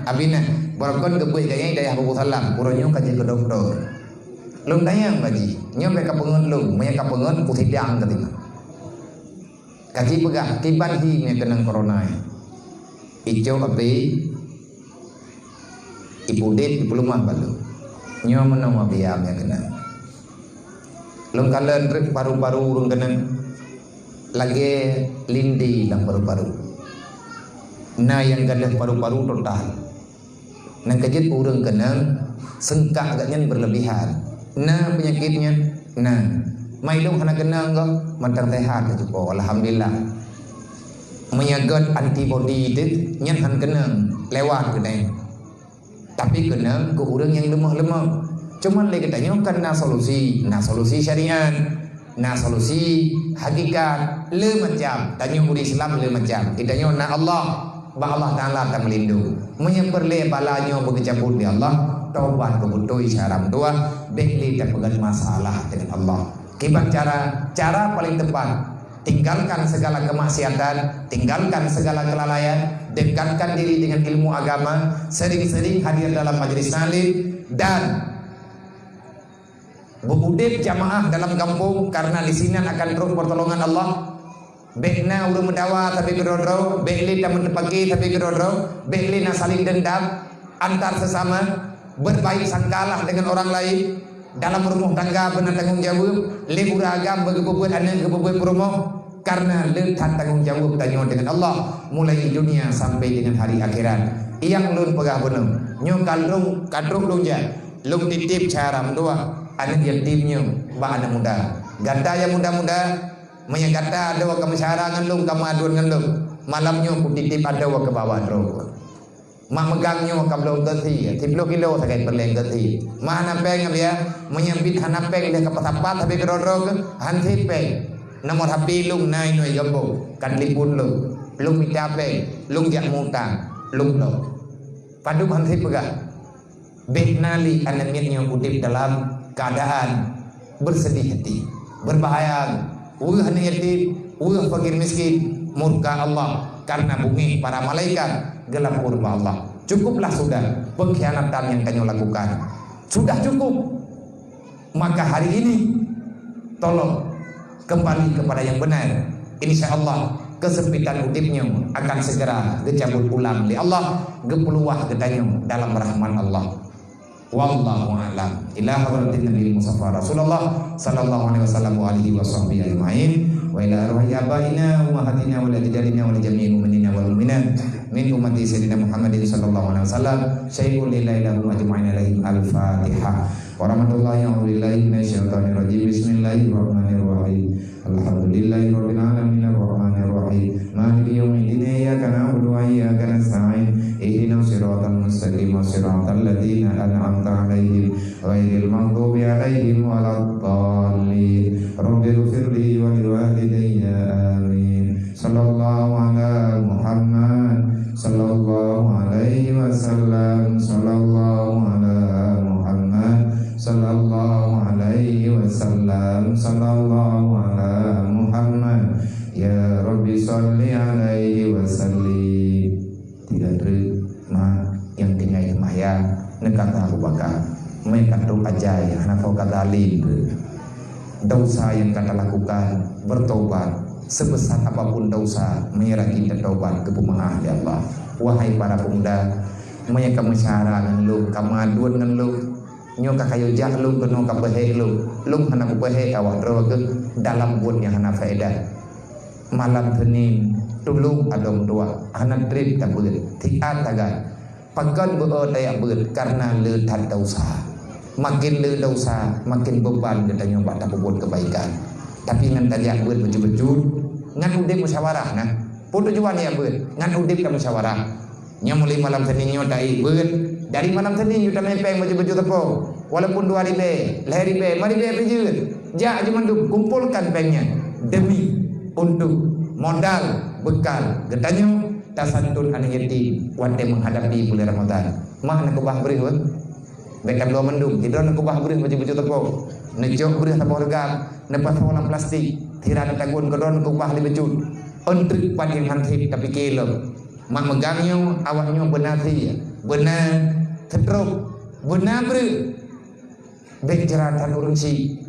Abina. Barakon kebuih gaya dayah Abu Salam. Uronyo kaji ke doktor. Lum tayang bagi. Nyo mereka pengun lu, mereka pengun kutidang ketika. Kaji pegah tiban hi nya kenang corona. Ijo api ibu det diploma balu. Nyo menang biam nya kenang. Lum kalen rek paru-paru urung kenang. Lagi lindi lang paru-paru. Na yang gadah paru-paru total. Nang kejit urang kenang sengkak agaknya berlebihan. Na penyakitnya, mai lu hana kenang go mantang sehat tu po alhamdulillah menyagat antibody itu nyan han kenang lewat ke dai tapi kenang ke orang yang lemah-lemah cuman lagi tanya kan na solusi syariat na solusi hakikat le macam tanya uri Islam le macam kitanya na Allah ba Allah Taala akan melindung menyeperle balanya berkecabut di Allah taubat kebutuh isyarat tua bekli tak pegang masalah dengan Allah kibat cara paling tepat tinggalkan segala kemaksiatan tinggalkan segala kelalaian dekatkan diri dengan ilmu agama sering-sering hadir dalam majelis taklim dan berudip jamaah dalam kampung karena di sini akan terus pertolongan Allah. Bekna udah mendawa tapi kedodro, bekli tak menepaki tapi kedodro, bekli nak saling dendam antar sesama, berbaik sangkalah dengan orang lain dalam rumah tangga benar tanggung jawab, lebur agam bagi bebuat anak ke bebuat promo karena letak tanggung jawab tanya dengan Allah mulai dunia sampai dengan hari akhirat. Yang lun pegah benar, nyokal kadrung lunja, lung titip cara dua. Anak yatimnya bah anak muda gata yang muda-muda menyagata ada wa kemasyara ngendung kamadun ngendung malamnya ku titip ada wa ke bawah drog mak megangnya ka belum geti 10 kilo sakai perleng geti mana peng dia menyambit hana peng dia kapat-apat tapi drog hanti peng nomor HP lung nai noi gambo kan lipun lung minta peng lung jak mutang lung lo padu hanti pegah beknali anaknya udip dalam keadaan bersedih hati, berbahaya, hana yatim, fakir miskin, murka Allah karena bumi para malaikat gelap kurba Allah. Cukuplah sudah pengkhianatan yang kamu lakukan, sudah cukup. Maka hari ini tolong kembali kepada yang benar. Insya Allah kesempitan hidupnya akan segera dicabut ulang oleh Allah, gepeluah gedanya dalam rahman Allah. Wallahu a'lam. Ila hadratin Nabi Mustafa Rasulullah sallallahu alaihi wasallam wa alihi washabbihi ajmain wa ila arwahi abaina wa ummahatina wa ajdadina wa jami'il mu'minina wal mu'minat min ummati sayyidina Muhammadin sallallahu alaihi wasallam syai'un lillahi lahum ajmain alaihim al-Fatihah wa rahmatullahi wa billahi minasyaitonir rajim. Bismillahirrahmanirrahim. Alhamdulillahi rabbil alamin arrahmanir rahim maliki yaumiddin iyyaka na'budu wa iyyaka nasta'in ihdinas siratal mustaqim siratal ladzina an'amta 'alaihim ghairil maghdubi 'alaihim waladdallin rabbighfirli wa liwalidayya amin. Sallallahu ala Muhammad sallallahu alaihi wasallam sallallahu ala Muhammad sallallahu alaihi wasallam sallallahu ala Muhammad ya Rabbi salli alaihi wasallim. Tidak terima yang tinggal semaya nekata Abu Bakar mereka tu aja ya anak kata alim dosa yang kata lakukan bertobat sebesar apapun dosa menyerah kita taubat ke pemaaf ya Allah. Wahai para pemuda mereka masyarakat lu kamadun dengan lu nyoka kayu jah lu keno ka behe lu hana behe awak droge dalam buatnya hana faedah malam Senin tulung adong dua hana trip tak beut tiat tagan pagan beo dayak beut karena leutat dosa makin le dosa makin beban kita nyoba tak berbuat kebaikan tapi ngan dayak beut bejut-bejut ngan udip musyawarah nah pun tujuan ya beut ngan udip ka musyawarah nya mulai malam Senin nyo dai beut dari malam Senin kita mepeng baju-baju tepo walaupun 2 ribe lehari be mari be pejut ja cuma kumpulkan pengnya demi untuk modal bekal getanyo tasantun anak yatim wante menghadapi bulan Ramadan mak nak kubah beri hut bekan dua mendung tidur nak kubah beri baju-baju tepo nejok beri tepo regam nepas bola plastik tiran tagun kedon kubah li bejut untuk pan yang hantip tapi kilo mak megangnya awaknya benar sih benar teruk benar beri baik jeratan urung si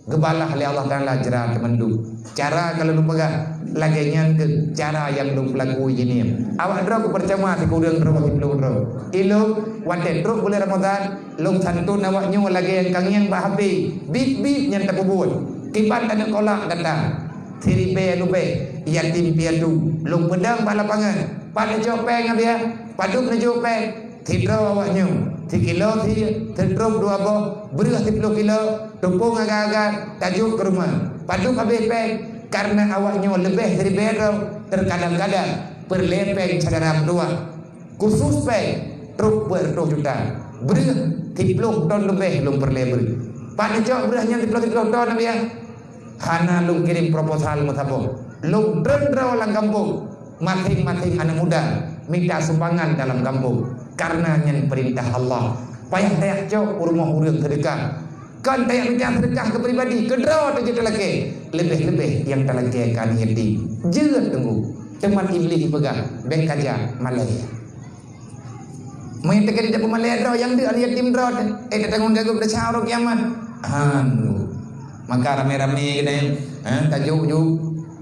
gebalah oleh Allah Ta'ala jerat mendung cara kalau lu pegang lagi ke cara yang lu pelakui ini awak drog percuma si kudang drog ilo wanted drog boleh Ramadan lu santun awaknya lagi yang kangyang bahabi bip yang tak buat kibat ada kolak datang tiri be lu be yatim piatu lu pedang balapangan pada jopeng dia paduk na jopeng tidro awaknya 3 kilo thì tertruk 2 boh, beras 10 kilo, tupung agak-agak, tajuk ke rumah. Paduk habis peng, karena awaknya lebih dari bero, terkadang-kadang perlepeng cadaram 2. Khusus peng, truk ber-2 juta. Beras 10 ton lebih lum perleber. Pak Jok berasnya 10 ton ya. Hana lum kirim proposal mutabo. Lum dendro lang kampung. Masing-masing anak muda minta sumbangan dalam kampung. Karena yang perintah Allah. Payah dayak jauh rumah urang sedekah. Kan dayak minta sedekah ke pribadi. Kedua tu je telake. Lebih-lebih yang telake kan yatim. Jerat tunggu. Teman iblis dipegang. Bek kaja Malaya. Main tekan di depan Malaya draw yang dia yatim draw. Tanggung jawab dah cawrok kiamat. Maka rame-rame kena tajuk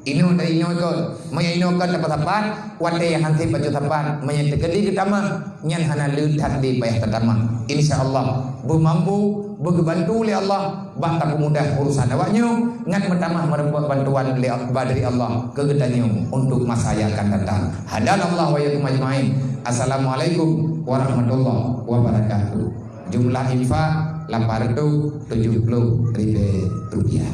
ino dari ino ikut ino kan dapat tapan wate yang hanti baju tapan menyedekati ketama nyan hana lutat di payah tetama insyaallah mampu berbantu oleh Allah bakal mudah urusan awaknya ngat pertama merebut bantuan dari Allah kegedannya untuk masa yang akan datang hadanallahu wa iyyakum ajmain. Assalamualaikum warahmatullahi wabarakatuh. Jumlah infak 870 ribu rupiah.